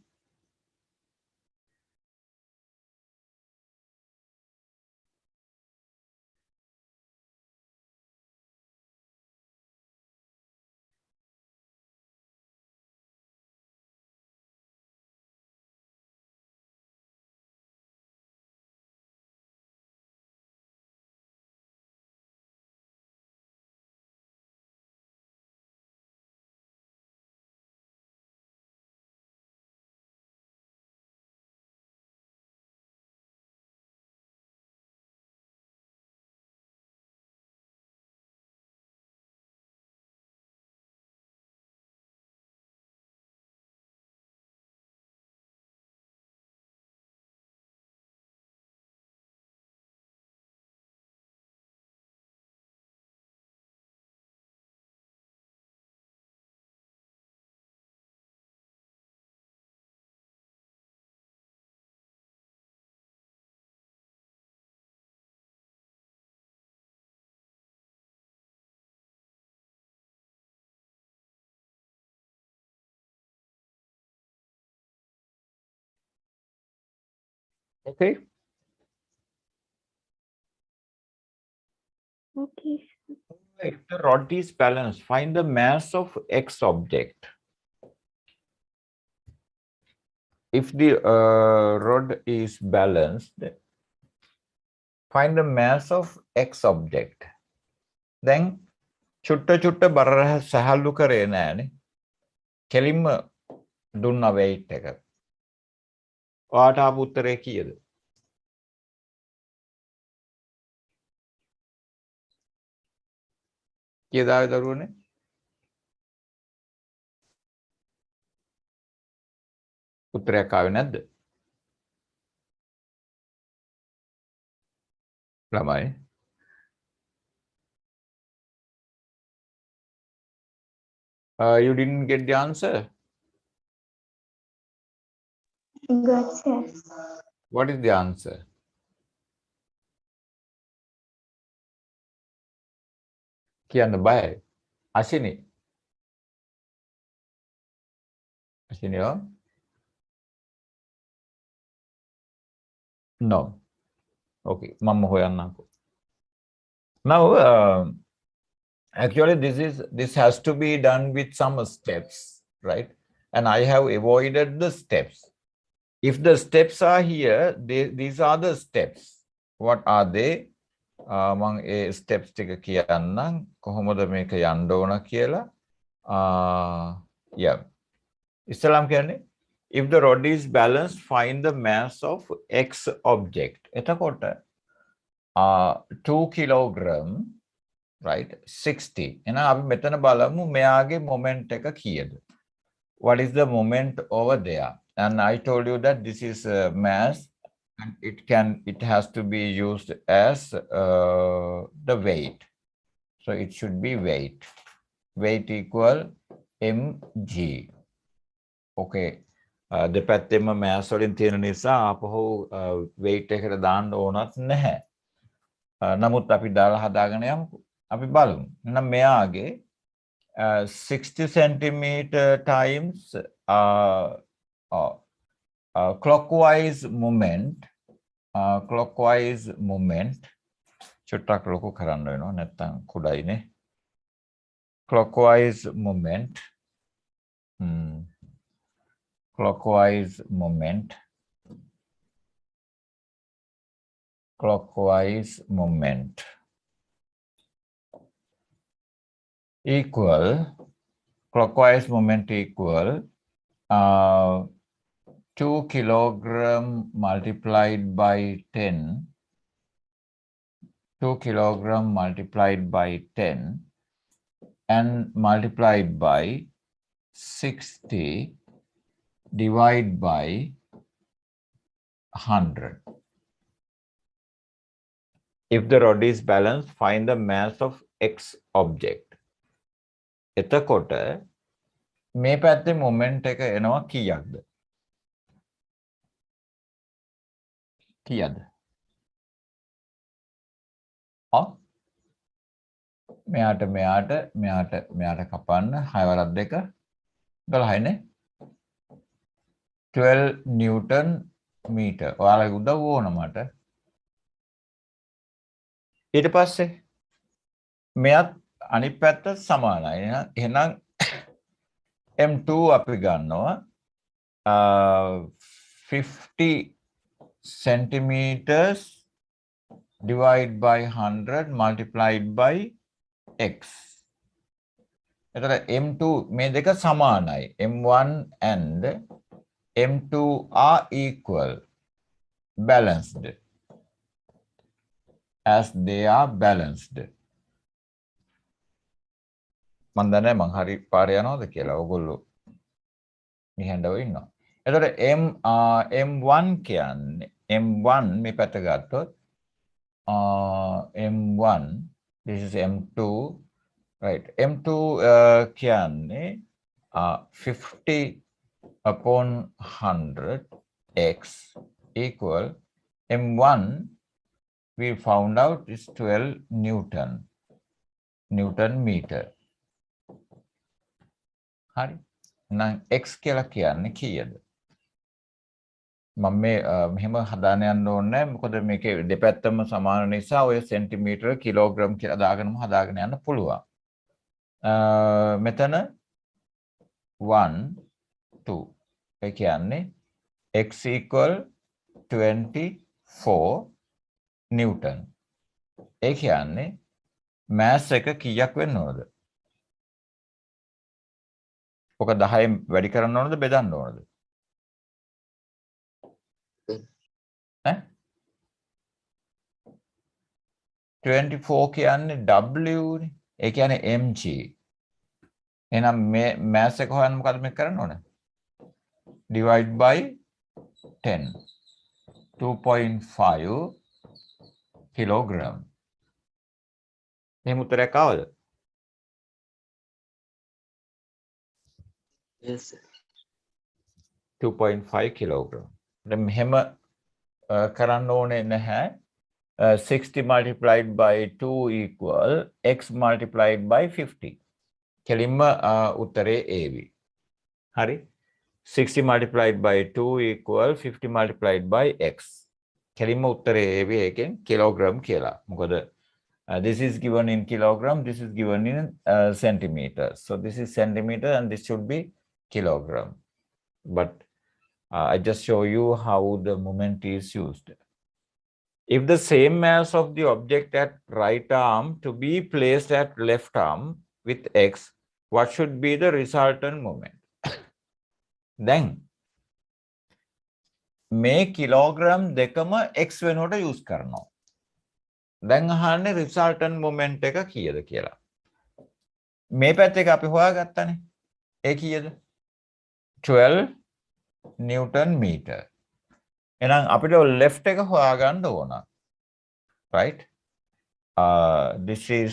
Okay. Okay. If the rod is balanced, find the mass of X object. If the rod is balanced, find the mass of X object. Then, chutta chutta barra sahallu kare nෑනේ. කෙලින්ම දුන්න weight එක. ඔයාට ආපු උත්තරේ කීයද? කීයද ආවේ දරුවනේ? උත්තරයක් ආවේ නැද්ද? ළමයි. You didn't get the answer. Good, sir. What is the answer? කියන්න බයයි. අශිනි. අශිනියෝ? No. Okay. මම හොයන්නම්කෝ. Now, actually, this has to be done with some steps, right? And I have avoided the steps. If the steps are here, these are the steps. What are they? මම ඒ steps ටික කියන්නම් කොහොමද මේක යන්න ඕන කියලා. Yeah. ඉස්සලම් කියන්නේ if the rod is balanced, find the mass of X object. එතකොට 2 kilogram, right? 60. එහෙනම් අපි මෙතන බලමු මෙයාගේ moment එක කීයද? What is the moment over there? And I told you that this is mass, and it has to be used as the weight. So it should be weight. Weight equal mg. Okay. දෙපැත්තෙම mass වලින් තියෙන නිසා අපහු weight එකට දාන්න ඕනත් නැහැ. නමුත් අපි දාලා හදාගෙන යමුකෝ. අපි බලමු. එහෙනම් මෙයාගේ 60 centimeter times clockwise moment චුට්ටක් ලොකු කරන්න වෙනවා නැත්නම් කුඩයිනේ. clockwise moment equal 2 kilogram multiplied by 10 and multiplied by 60 divided by 100. If the rod is balanced, find the mass of X object. එතකොට මේ පැත්තේ moment එක එනවා කීයක්ද? කීයද? මෙයාට කපන්න 6 වරක් 2 12යිනේ. 12 Newton meter. ඔයාලගේ උදව් ඕන මට. ඊට පස්සේ මෙයත් අනිත් පැත්ත සමානයි. එහෙනම් M2 අපි ගන්නවා 50 centimeters divided by 100 multiplied by x. එතකොට M2 මේ දෙක සමානයි. M1 and M2 are equal, balanced, as they are balanced. මන් දන්නේ මං හරි පාරේ යනවද කියලා. ඔයගොල්ලෝ නිහඬව ඉන්නවා. එතකොට M1 කියන්නේ M1 මේ පැත්ත ගත්තොත් M1, this is M2, right? M2 කියන්නේ 50 upon 100 x equal M1 we found out is 12 Newton meter. හරි. නම් x කියලා කියන්නේ කීයද? මම මේ මෙහෙම හදාන යන්න ඕනේ නැහැ. මොකද මේකේ දෙපැත්තම සමාන නිසා ඔය සෙන්ටිමීටර කිලෝග්‍රෑම් කියලා දාගෙනම හදාගෙන යන්න පුළුවන්. මෙතන 1 2 ඒ කියන්නේ x equal 24 Newton. ඒ කියන්නේ mass එක කීයක් වෙන්න ඕනද? ඔක 10න් වැඩි කරන්න ඕනද බෙදන්න ඕනද? ඈ 24 කියන්නේ W නේ. ඒ කියන්නේ mg. එහෙනම් මේ mass එක හොයන්න මොකද මේ කරන්න ඕනේ? divide by 10. 2.5 kilogram. මේ උත්තරයක් ආවද? Yes, sir. 2.5 kilogram. දැන් මෙහෙම කරන්න ඕනේ නැහැ. 60 multiplied by 2 equal x multiplied by 50. කෙලින්ම උත්තරේ AV. හරි. 60 multiplied by 2 equal 50 multiplied by x. කෙලින්ම උත්තරේ AV එකෙන් kilogram කියලා. මොකද this is given in kilogram, this is given in centimeters. So this is centimeter and this should be kilogram. But I just show you how the moment is used. If the same mass of the object at right arm to be placed at left arm with x, what should be the resultant moment? Then මේ kilogram දෙකම x වෙනුවට use කරනවා. දැන් අහන්නේ resultant moment එක කීයද කියලා. මේ පැත්ත එක අපි හොයාගත්තානේ. ඒ කීයද? 12 Newton meter. එහෙනම් අපිට left එක හොයාගන්න ඕන. Right? This is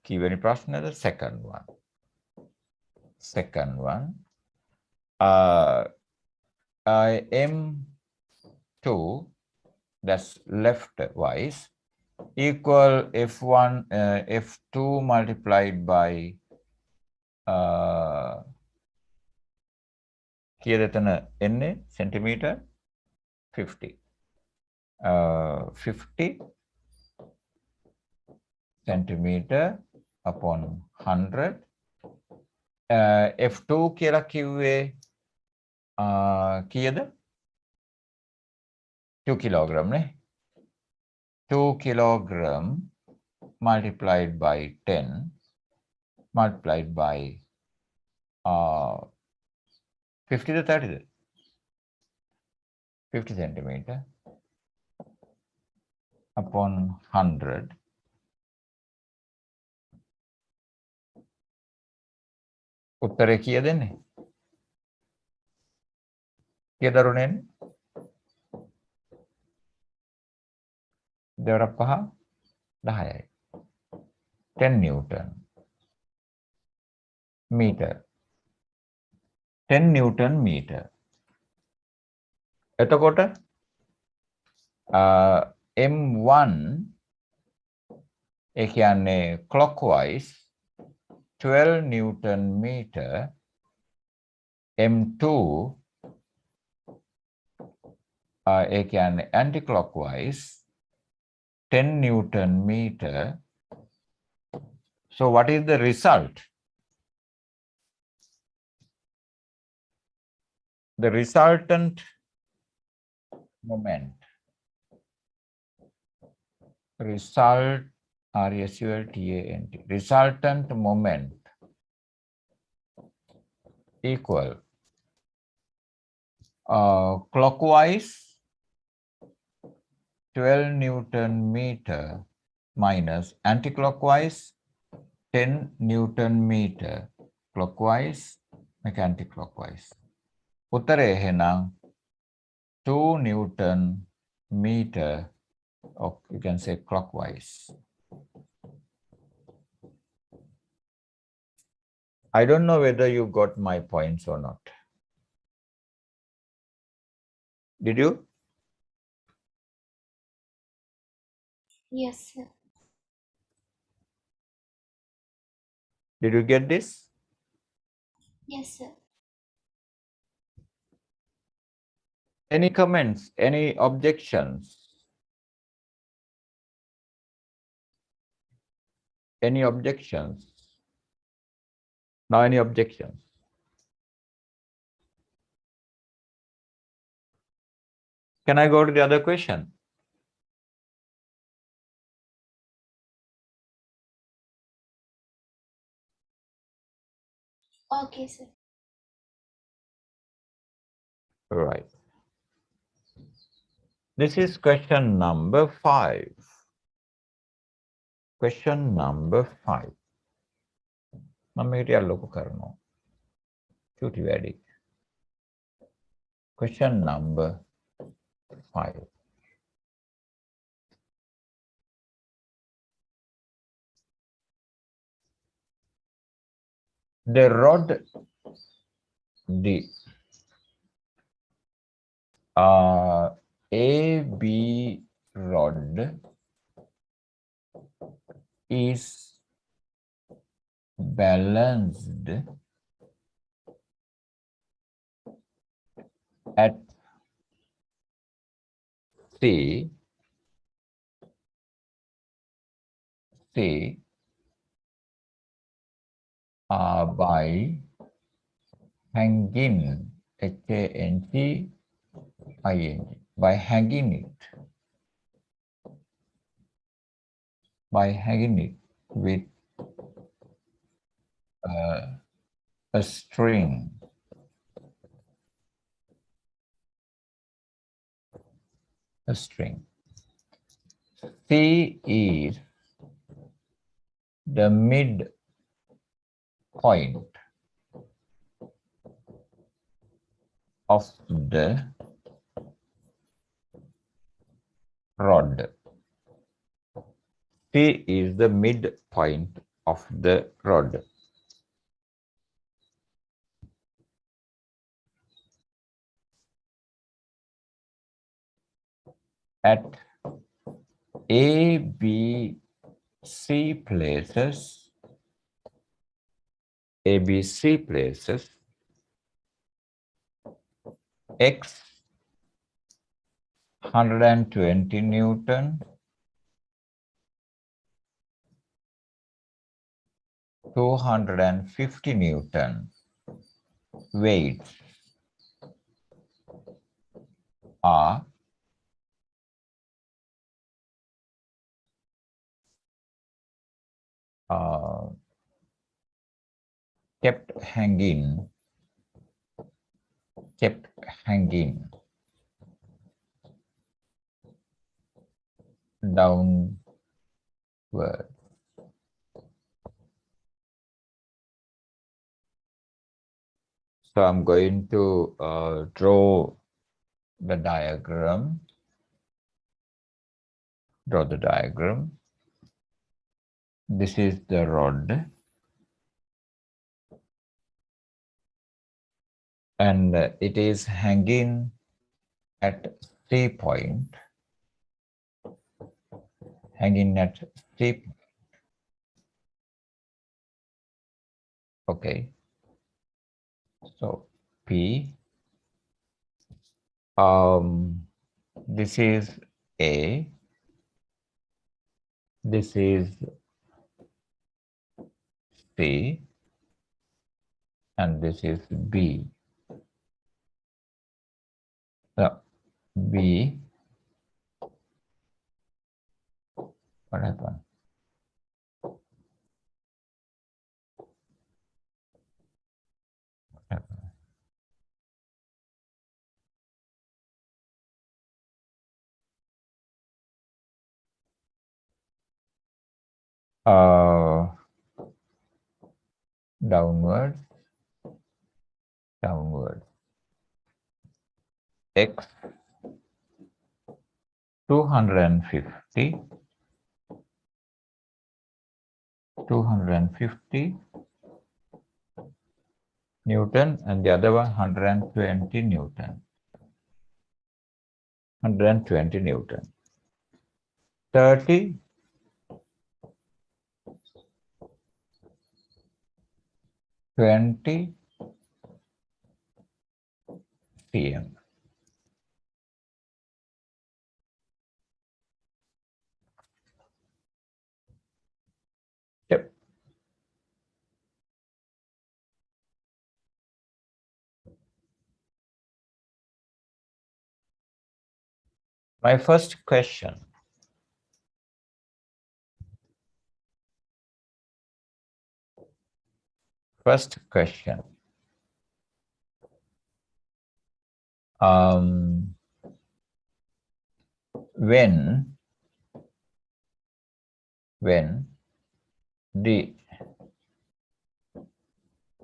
කීවෙනි ප්‍රශ්නද? Second one. M2, that's left wise, equal F1, F2 multiplied by කීයද එතන එන්නේ? centimeter 50. 50 centimeter upon 100. F2 කියලා කිව්වේ කීයද? 2 kilogram නේ. 2 kilogram multiplied by 10 multiplied by 50 to 30 50 centimeter upon 100. උත්තරේ කීයද එන්නේ? කීයද දරුණේ? දෙවරක් පහ 10යි. 10 Newton meter. 10 Newton meter. එතකොට M1 ඒ කියන්නේ clockwise 12 Newton meter. M2 ඒ කියන්නේ anti-clockwise 10 Newton meter. So what is the result? The resultant moment. Resultant resultant moment equal clockwise 12 Newton meter minus anti-clockwise 10 Newton meter. Clockwise anti-clockwise. උත්තරය එහෙනම් 2 Newton meter, or you can say clockwise. I don't know whether you got my points or not. Did you? Yes, sir. Did you get this? Yes, sir. Any comments? Any objections? Any objections? Now, any objections? Can I go to the other question? Okay, sir. All right. This is question number 5. Question number 5. මම මේකට ටිකක් ලොකු කරනවා. චුටි වැඩි. Question number 5. The rod D AB rod is balanced at C by hanging HANGING by hanging it with a string. C is the midpoint of the rod. C is the midpoint of the rod. At A, B, C places, ABC places, X 120 Newton, 250 Newton weights are kept hanging downward. So I'm going to draw the diagram. Draw the diagram. This is the rod. And it is hanging at C point. Hanging at C. Okay. So P. This is A. This is C. And this is B. So B. What happened? Downward, downward. X 250, 250 Newton, and the other one 120 Newton. 120 Newton. 30, 20 cm. Yep. My first question. First question. When the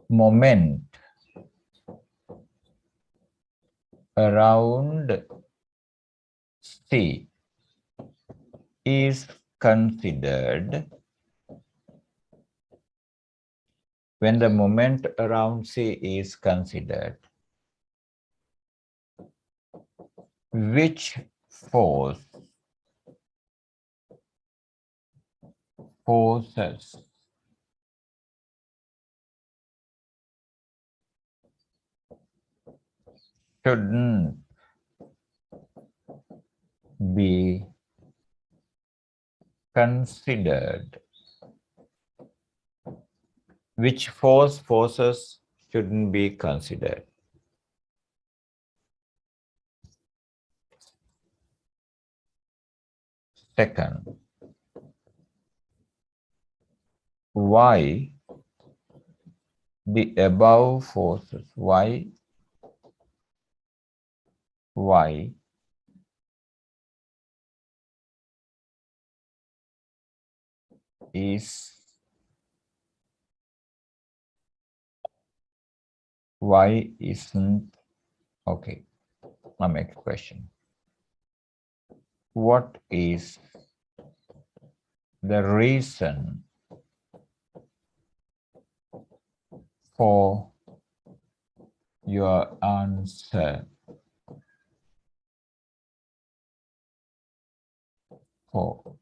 moment around C is considered, when the moment around C is considered, which forces shouldn't be considered? Which forces shouldn't be considered? Second, why the above forces? Why isn't, okay, my next question. What is the reason for your answer? For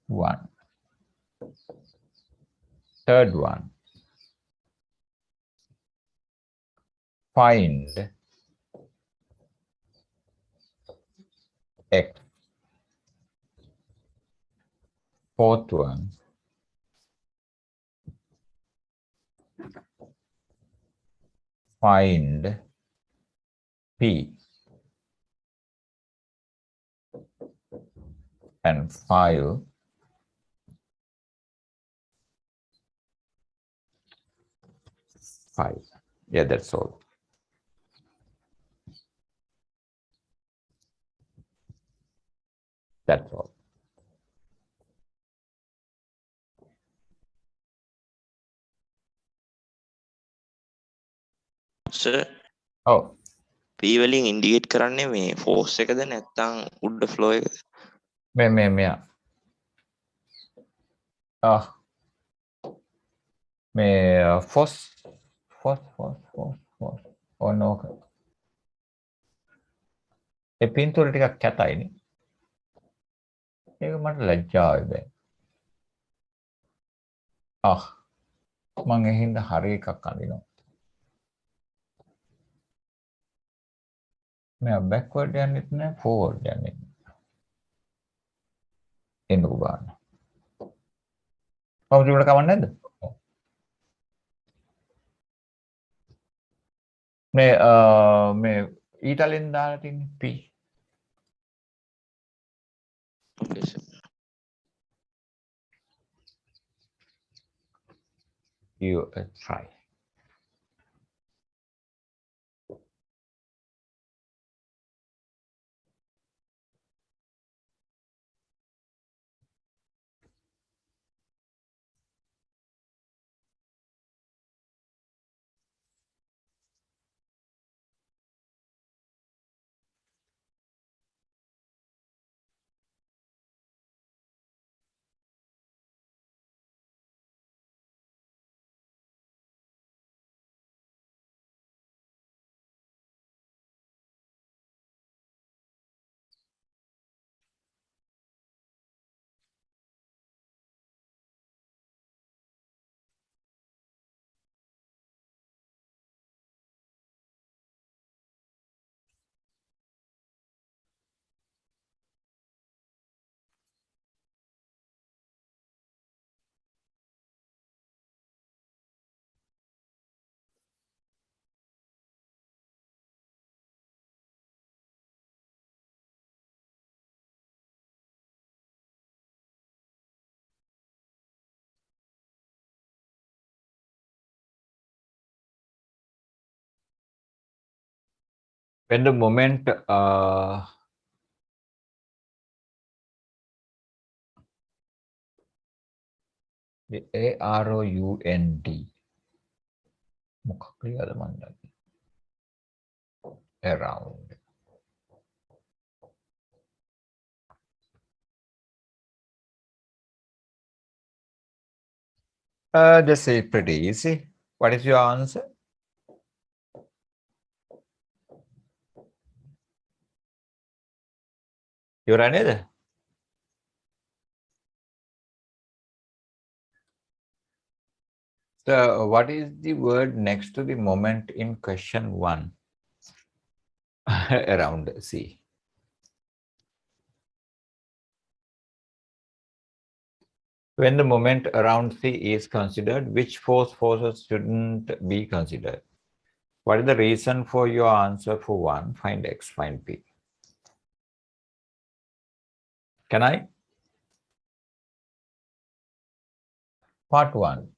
one. Third one. Find X. Fourth one. Find P. And file file. Yeah, that's all. That's all. Sir, Oh, P වලින් indicate කරන්නේ මේ force එකද නැත්නම් උඩ flow එකද? me. Force. Oh no. ඒ පින්තූර ටිකක් කැතයිනේ. ඒක මට ලැජ්ජාවයි බෑ. මං එහෙන්ද හරි එකක් අඳිනවා. මෙයා backward යන්නෙත් නෑ forward යන්නෙත් නෑ. එන්නකෝ බලන්න. කොහොමද උඩ කවන්නේ නැද්ද? මේ ඊටලෙන් දාලා තින්නේ p. Okay, sir. You try. When the moment the AROUND මොකක් ක්‍රියාද මන් දන්නේ around this is pretty easy. What is your answer? You're another. So what is the word next to the moment in question 1? Around C. When the moment around C is considered, which forces shouldn't be considered? What is the reason for your answer for 1? Find X, find P. Can I? Part 1.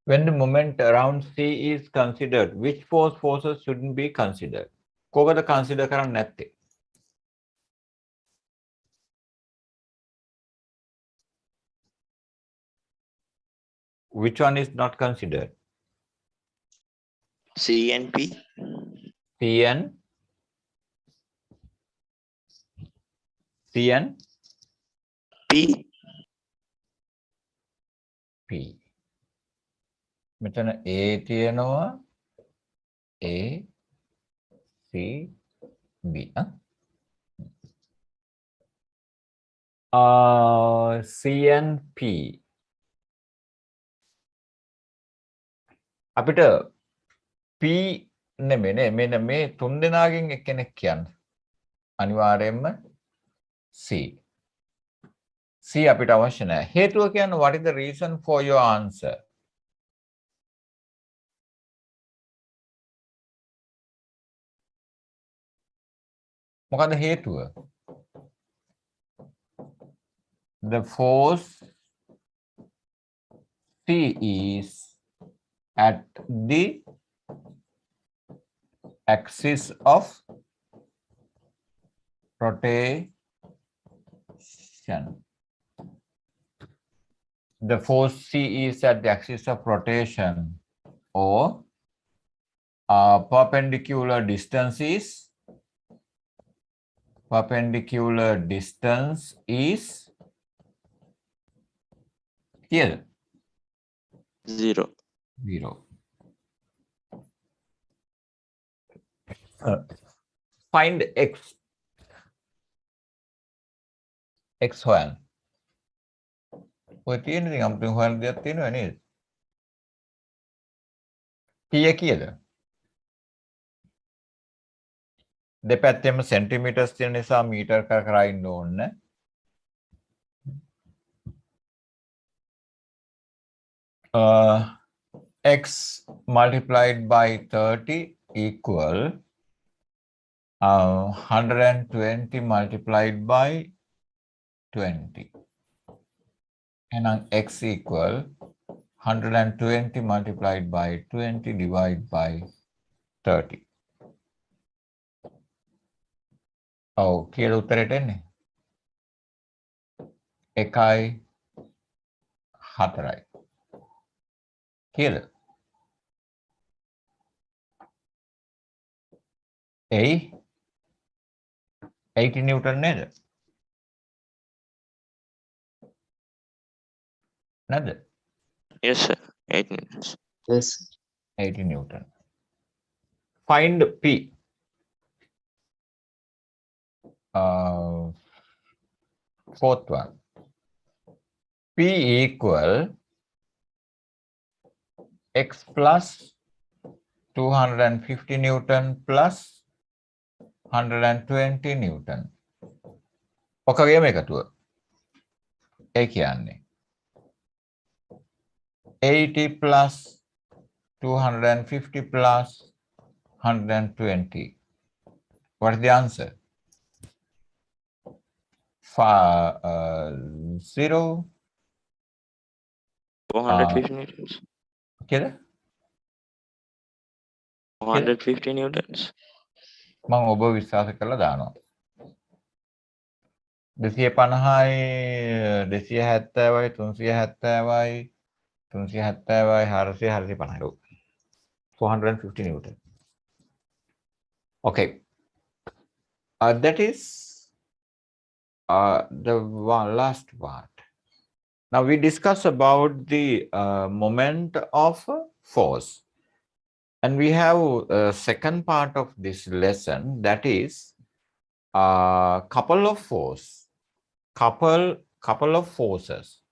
When the moment around C is considered, which forces shouldn't be considered? කොහොමද consider කරන්නේ නැත්තේ? Which one is not considered? C and P. C and P. P. මෙතන A තියෙනවා A C B. C and P. අපිට P නෙමෙයි මෙන්න මේ තුන් දෙනාගෙන් එක්කෙනෙක් කියන්න. අනිවාර්යයෙන්ම C. C අපිට අවශ්‍ය නැහැ. හේතුව කියන්නේ what is the reason for your answer? මොකද හේතුව? The force C is at the axis of rotation. The force C is at the axis of rotation or perpendicular distance is here 0. 0. Find X. X හොයන්න. ඔය තියෙන ඉතින් අමුතුවෙන් හොයන්න දෙයක් තියෙනව නේද? P කීයද? දෙපැත්තෙම සෙන්ටිමීටර්ස් තියෙන නිසා මීටර් කරා ඉන්න ඕනේ. X multiplied by 30 equal 120 multiplied by 20. And X equal 120 multiplied by 20 divided by 30. Oh, කියලා උත්තරයට එන්නේ. 1යි 4යි. කියලා. එයි 80 නිව්ටන් නේද? නැද්ද? Yes, sir. 8 minutes. Yes. 80 Newton. Find P. Fourth one. P equal X plus 250 Newton plus 120 Newton. ඔකගේම එකතුව. ඒ කියන්නේ 80 plus 250 plus 120. What is the answer? 0. 450 newtons. කියලා 450 newtons. මම ඔබ විශ්වාස කරලා දානවා. 250යි 270යි 370යි 370යි 400 450. 450 Newton. Okay. That is the last part. Now we discuss about the moment of force. And we have a second part of this lesson, that is couple of force. Couple of forces.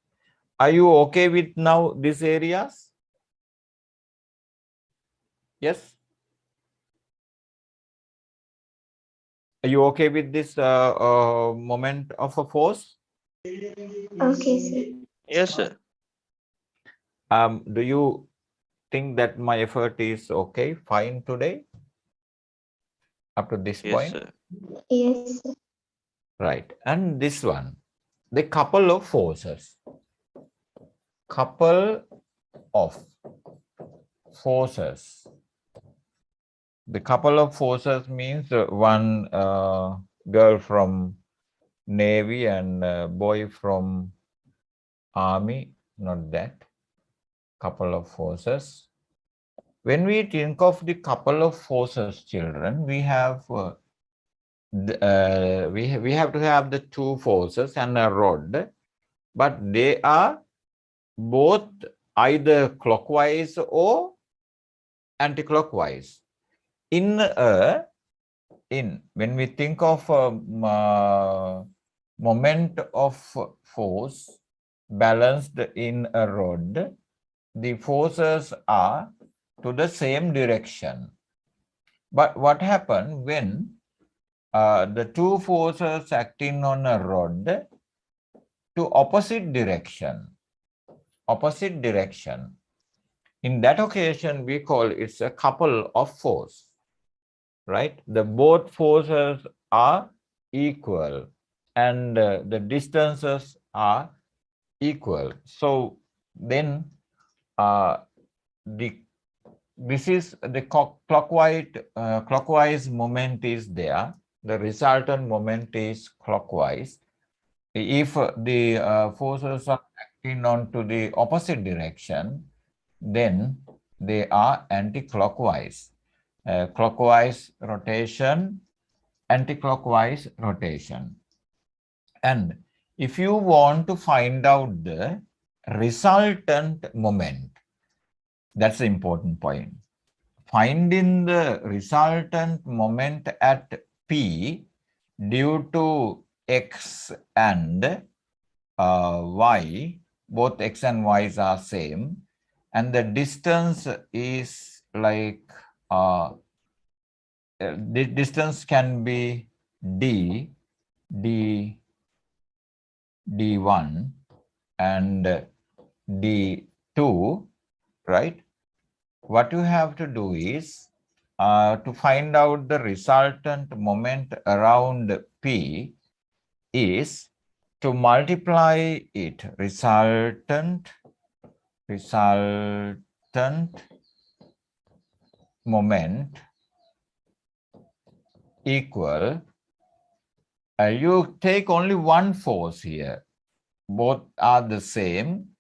Are you okay with now these areas? Yes? Are you okay with this moment of a force? Okay, sir. Yes, sir. Do you think that my effort is okay, fine today? Up to this Yes, point? sir. Yes, sir. Right. And this one, the couple of forces. Couple of forces. The couple of forces means one girl from Navy and boy from Army, not that. Couple of forces. When we think of the couple of forces, children, we have we have to have the two forces and a rod, but they are both either clockwise or anti-clockwise. When we think of moment of force balanced in a rod, the forces are to the same direction. But what happens when the two forces acting on a rod to opposite direction? Opposite direction. In that occasion, we call it a couple of force, right? The both forces are equal and the distances are equal. So then this is the clockwise moment is there. The resultant moment is clockwise. If the forces are acting on to the opposite direction, then they are anti-clockwise. Clockwise rotation, anti-clockwise rotation. And if you want to find out the resultant moment, that's the important point. Finding the resultant moment at P due to X and Y, both X and Y's are same, and the distance is like the distance can be d, d1 and d2, right? What you have to do is to find out the resultant moment around P is to multiply it. Resultant moment equal, you take only one force here. Both are the same.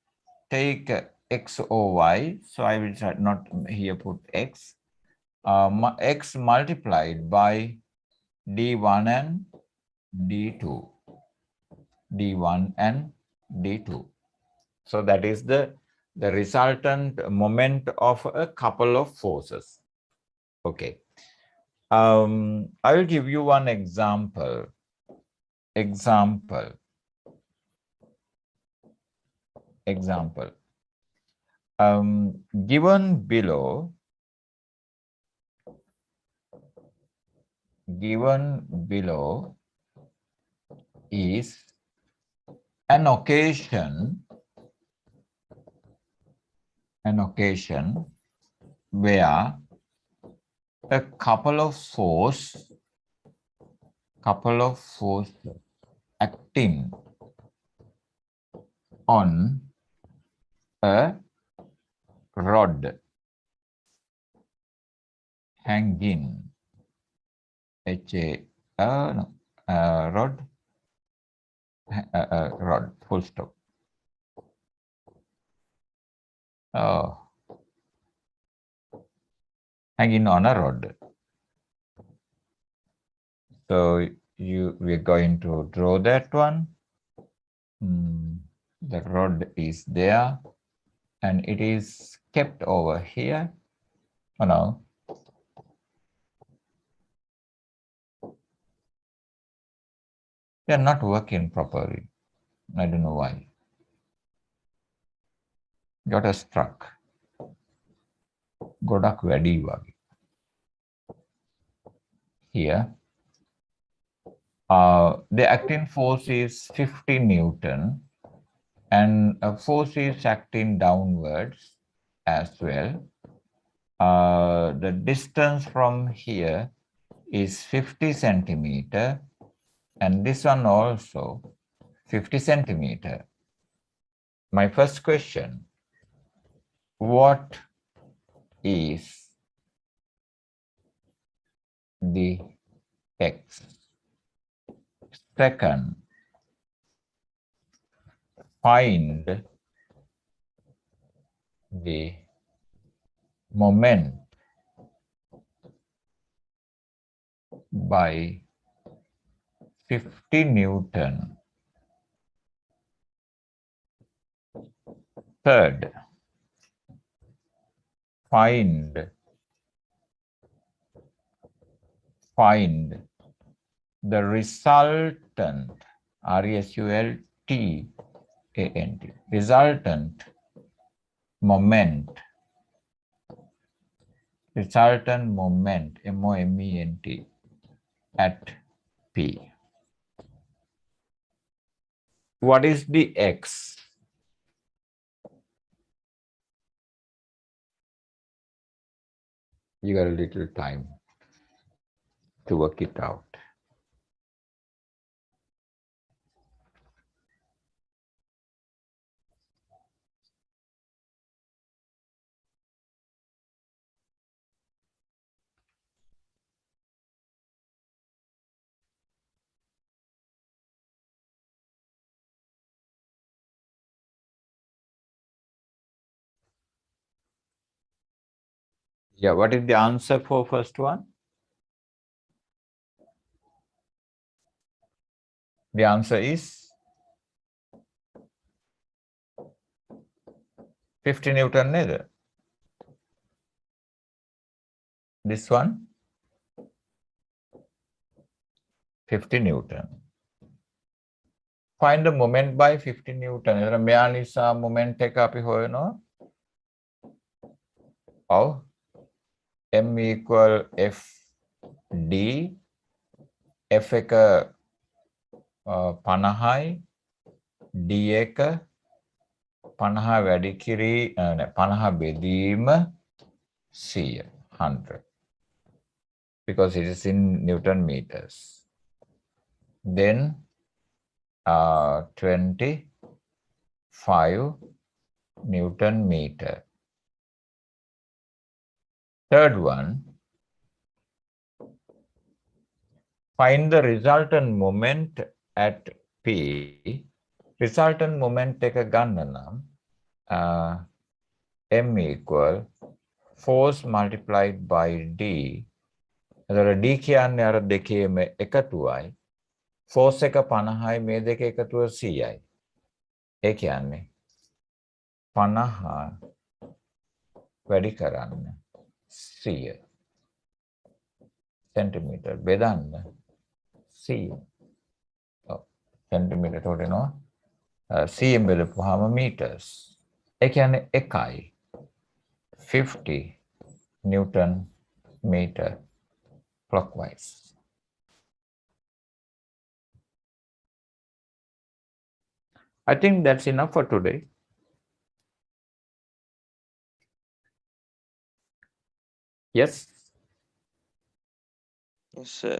Take x or y. So I will not here put x. X multiplied by d1 and d2. d1 and d2. So that is the resultant moment of a couple of forces. Okay. I will give you one example. Example. Given below is an occasion where a couple of force acting on a rod hanging, rod, full stop. Hanging on a rod. So we're going to draw that one. The rod is there and it is kept over here. Oh no. They are not working properly. I don't know why. Got a struck. Godak වැඩි වගේ. Here. The acting force is 50 Newton and a force is acting downwards as well. The distance from here is 50 centimeter and this one also 50 centimeter. My first question, what is the x? Second, find the moment by 50 Newton. Third, find the resultant, R-E-S-U-L-T-A-N-T, resultant moment, M-O-M-E-N-T, at P. What is the x? You got a little time to work it out. Yeah, what is the answer for first one? The answer is 50 Newton neither. This one 50 Newton. Find the moment by 50 Newton. මෙයා නිසා moment එක අපි හොයනවා. ඔව්. M equal F D F එක 50යි D එක 50 වැඩි කිරී 50 බෙදීම 100 100 because it is in Newton meters. Then 25 Newton meter. Third one, find the resultant moment at P. Resultant moment එක ගන්න නම් M equal force multiplied by D. එතකොට D කියන්නේ අර දෙකේම එකතුවයි. force එක 50යි මේ දෙක එකතුව 100යි. ඒ කියන්නේ 50 වැඩි කරන්න 100 සෙන්ටිමීටර් බෙදන්න 100. ඔව් සෙන්ටිමීටර් උඩ එනවා 100 බෙදපුවාම meters. ඒ කියන්නේ එකයි 50 Newton meter clockwise. I think that's enough for today. Yes. yes sir.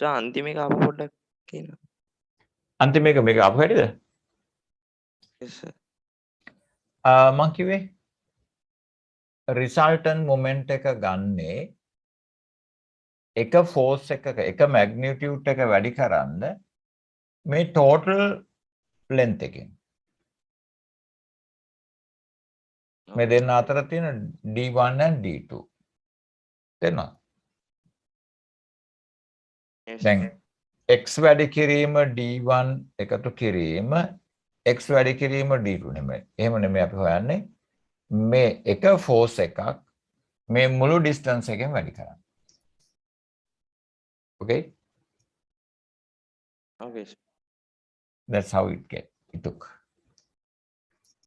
අන්තිම එක අප පොඩ්ඩක් කියන්න. අන්තිම එක මේක අපු හැටිද? yes sir. මං කිව්වේ resultant moment එක ගන්නේ එක force එකක එක magnitude එක වැඩි කරන්න මේ total length එකෙන් මේ දෙන්න අතර තියෙන D1 and D2 තේරෙනවද? yes දැන් x වැඩි කිරීම D1 එකතු කිරීම x වැඩි කිරීම D2 නෙමෙයි. එහෙම නෙමෙයි අපි හොයන්නේ. මේ එක force එකක් මේ මුළු distance එකෙන් වැඩි කරන්න. Okay? okay sir. That's how it took.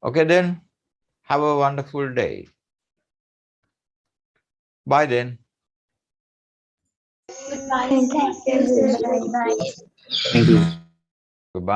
Okay then. Have a wonderful day. Bye then. Thank you. Bye. Thank you. Goodbye.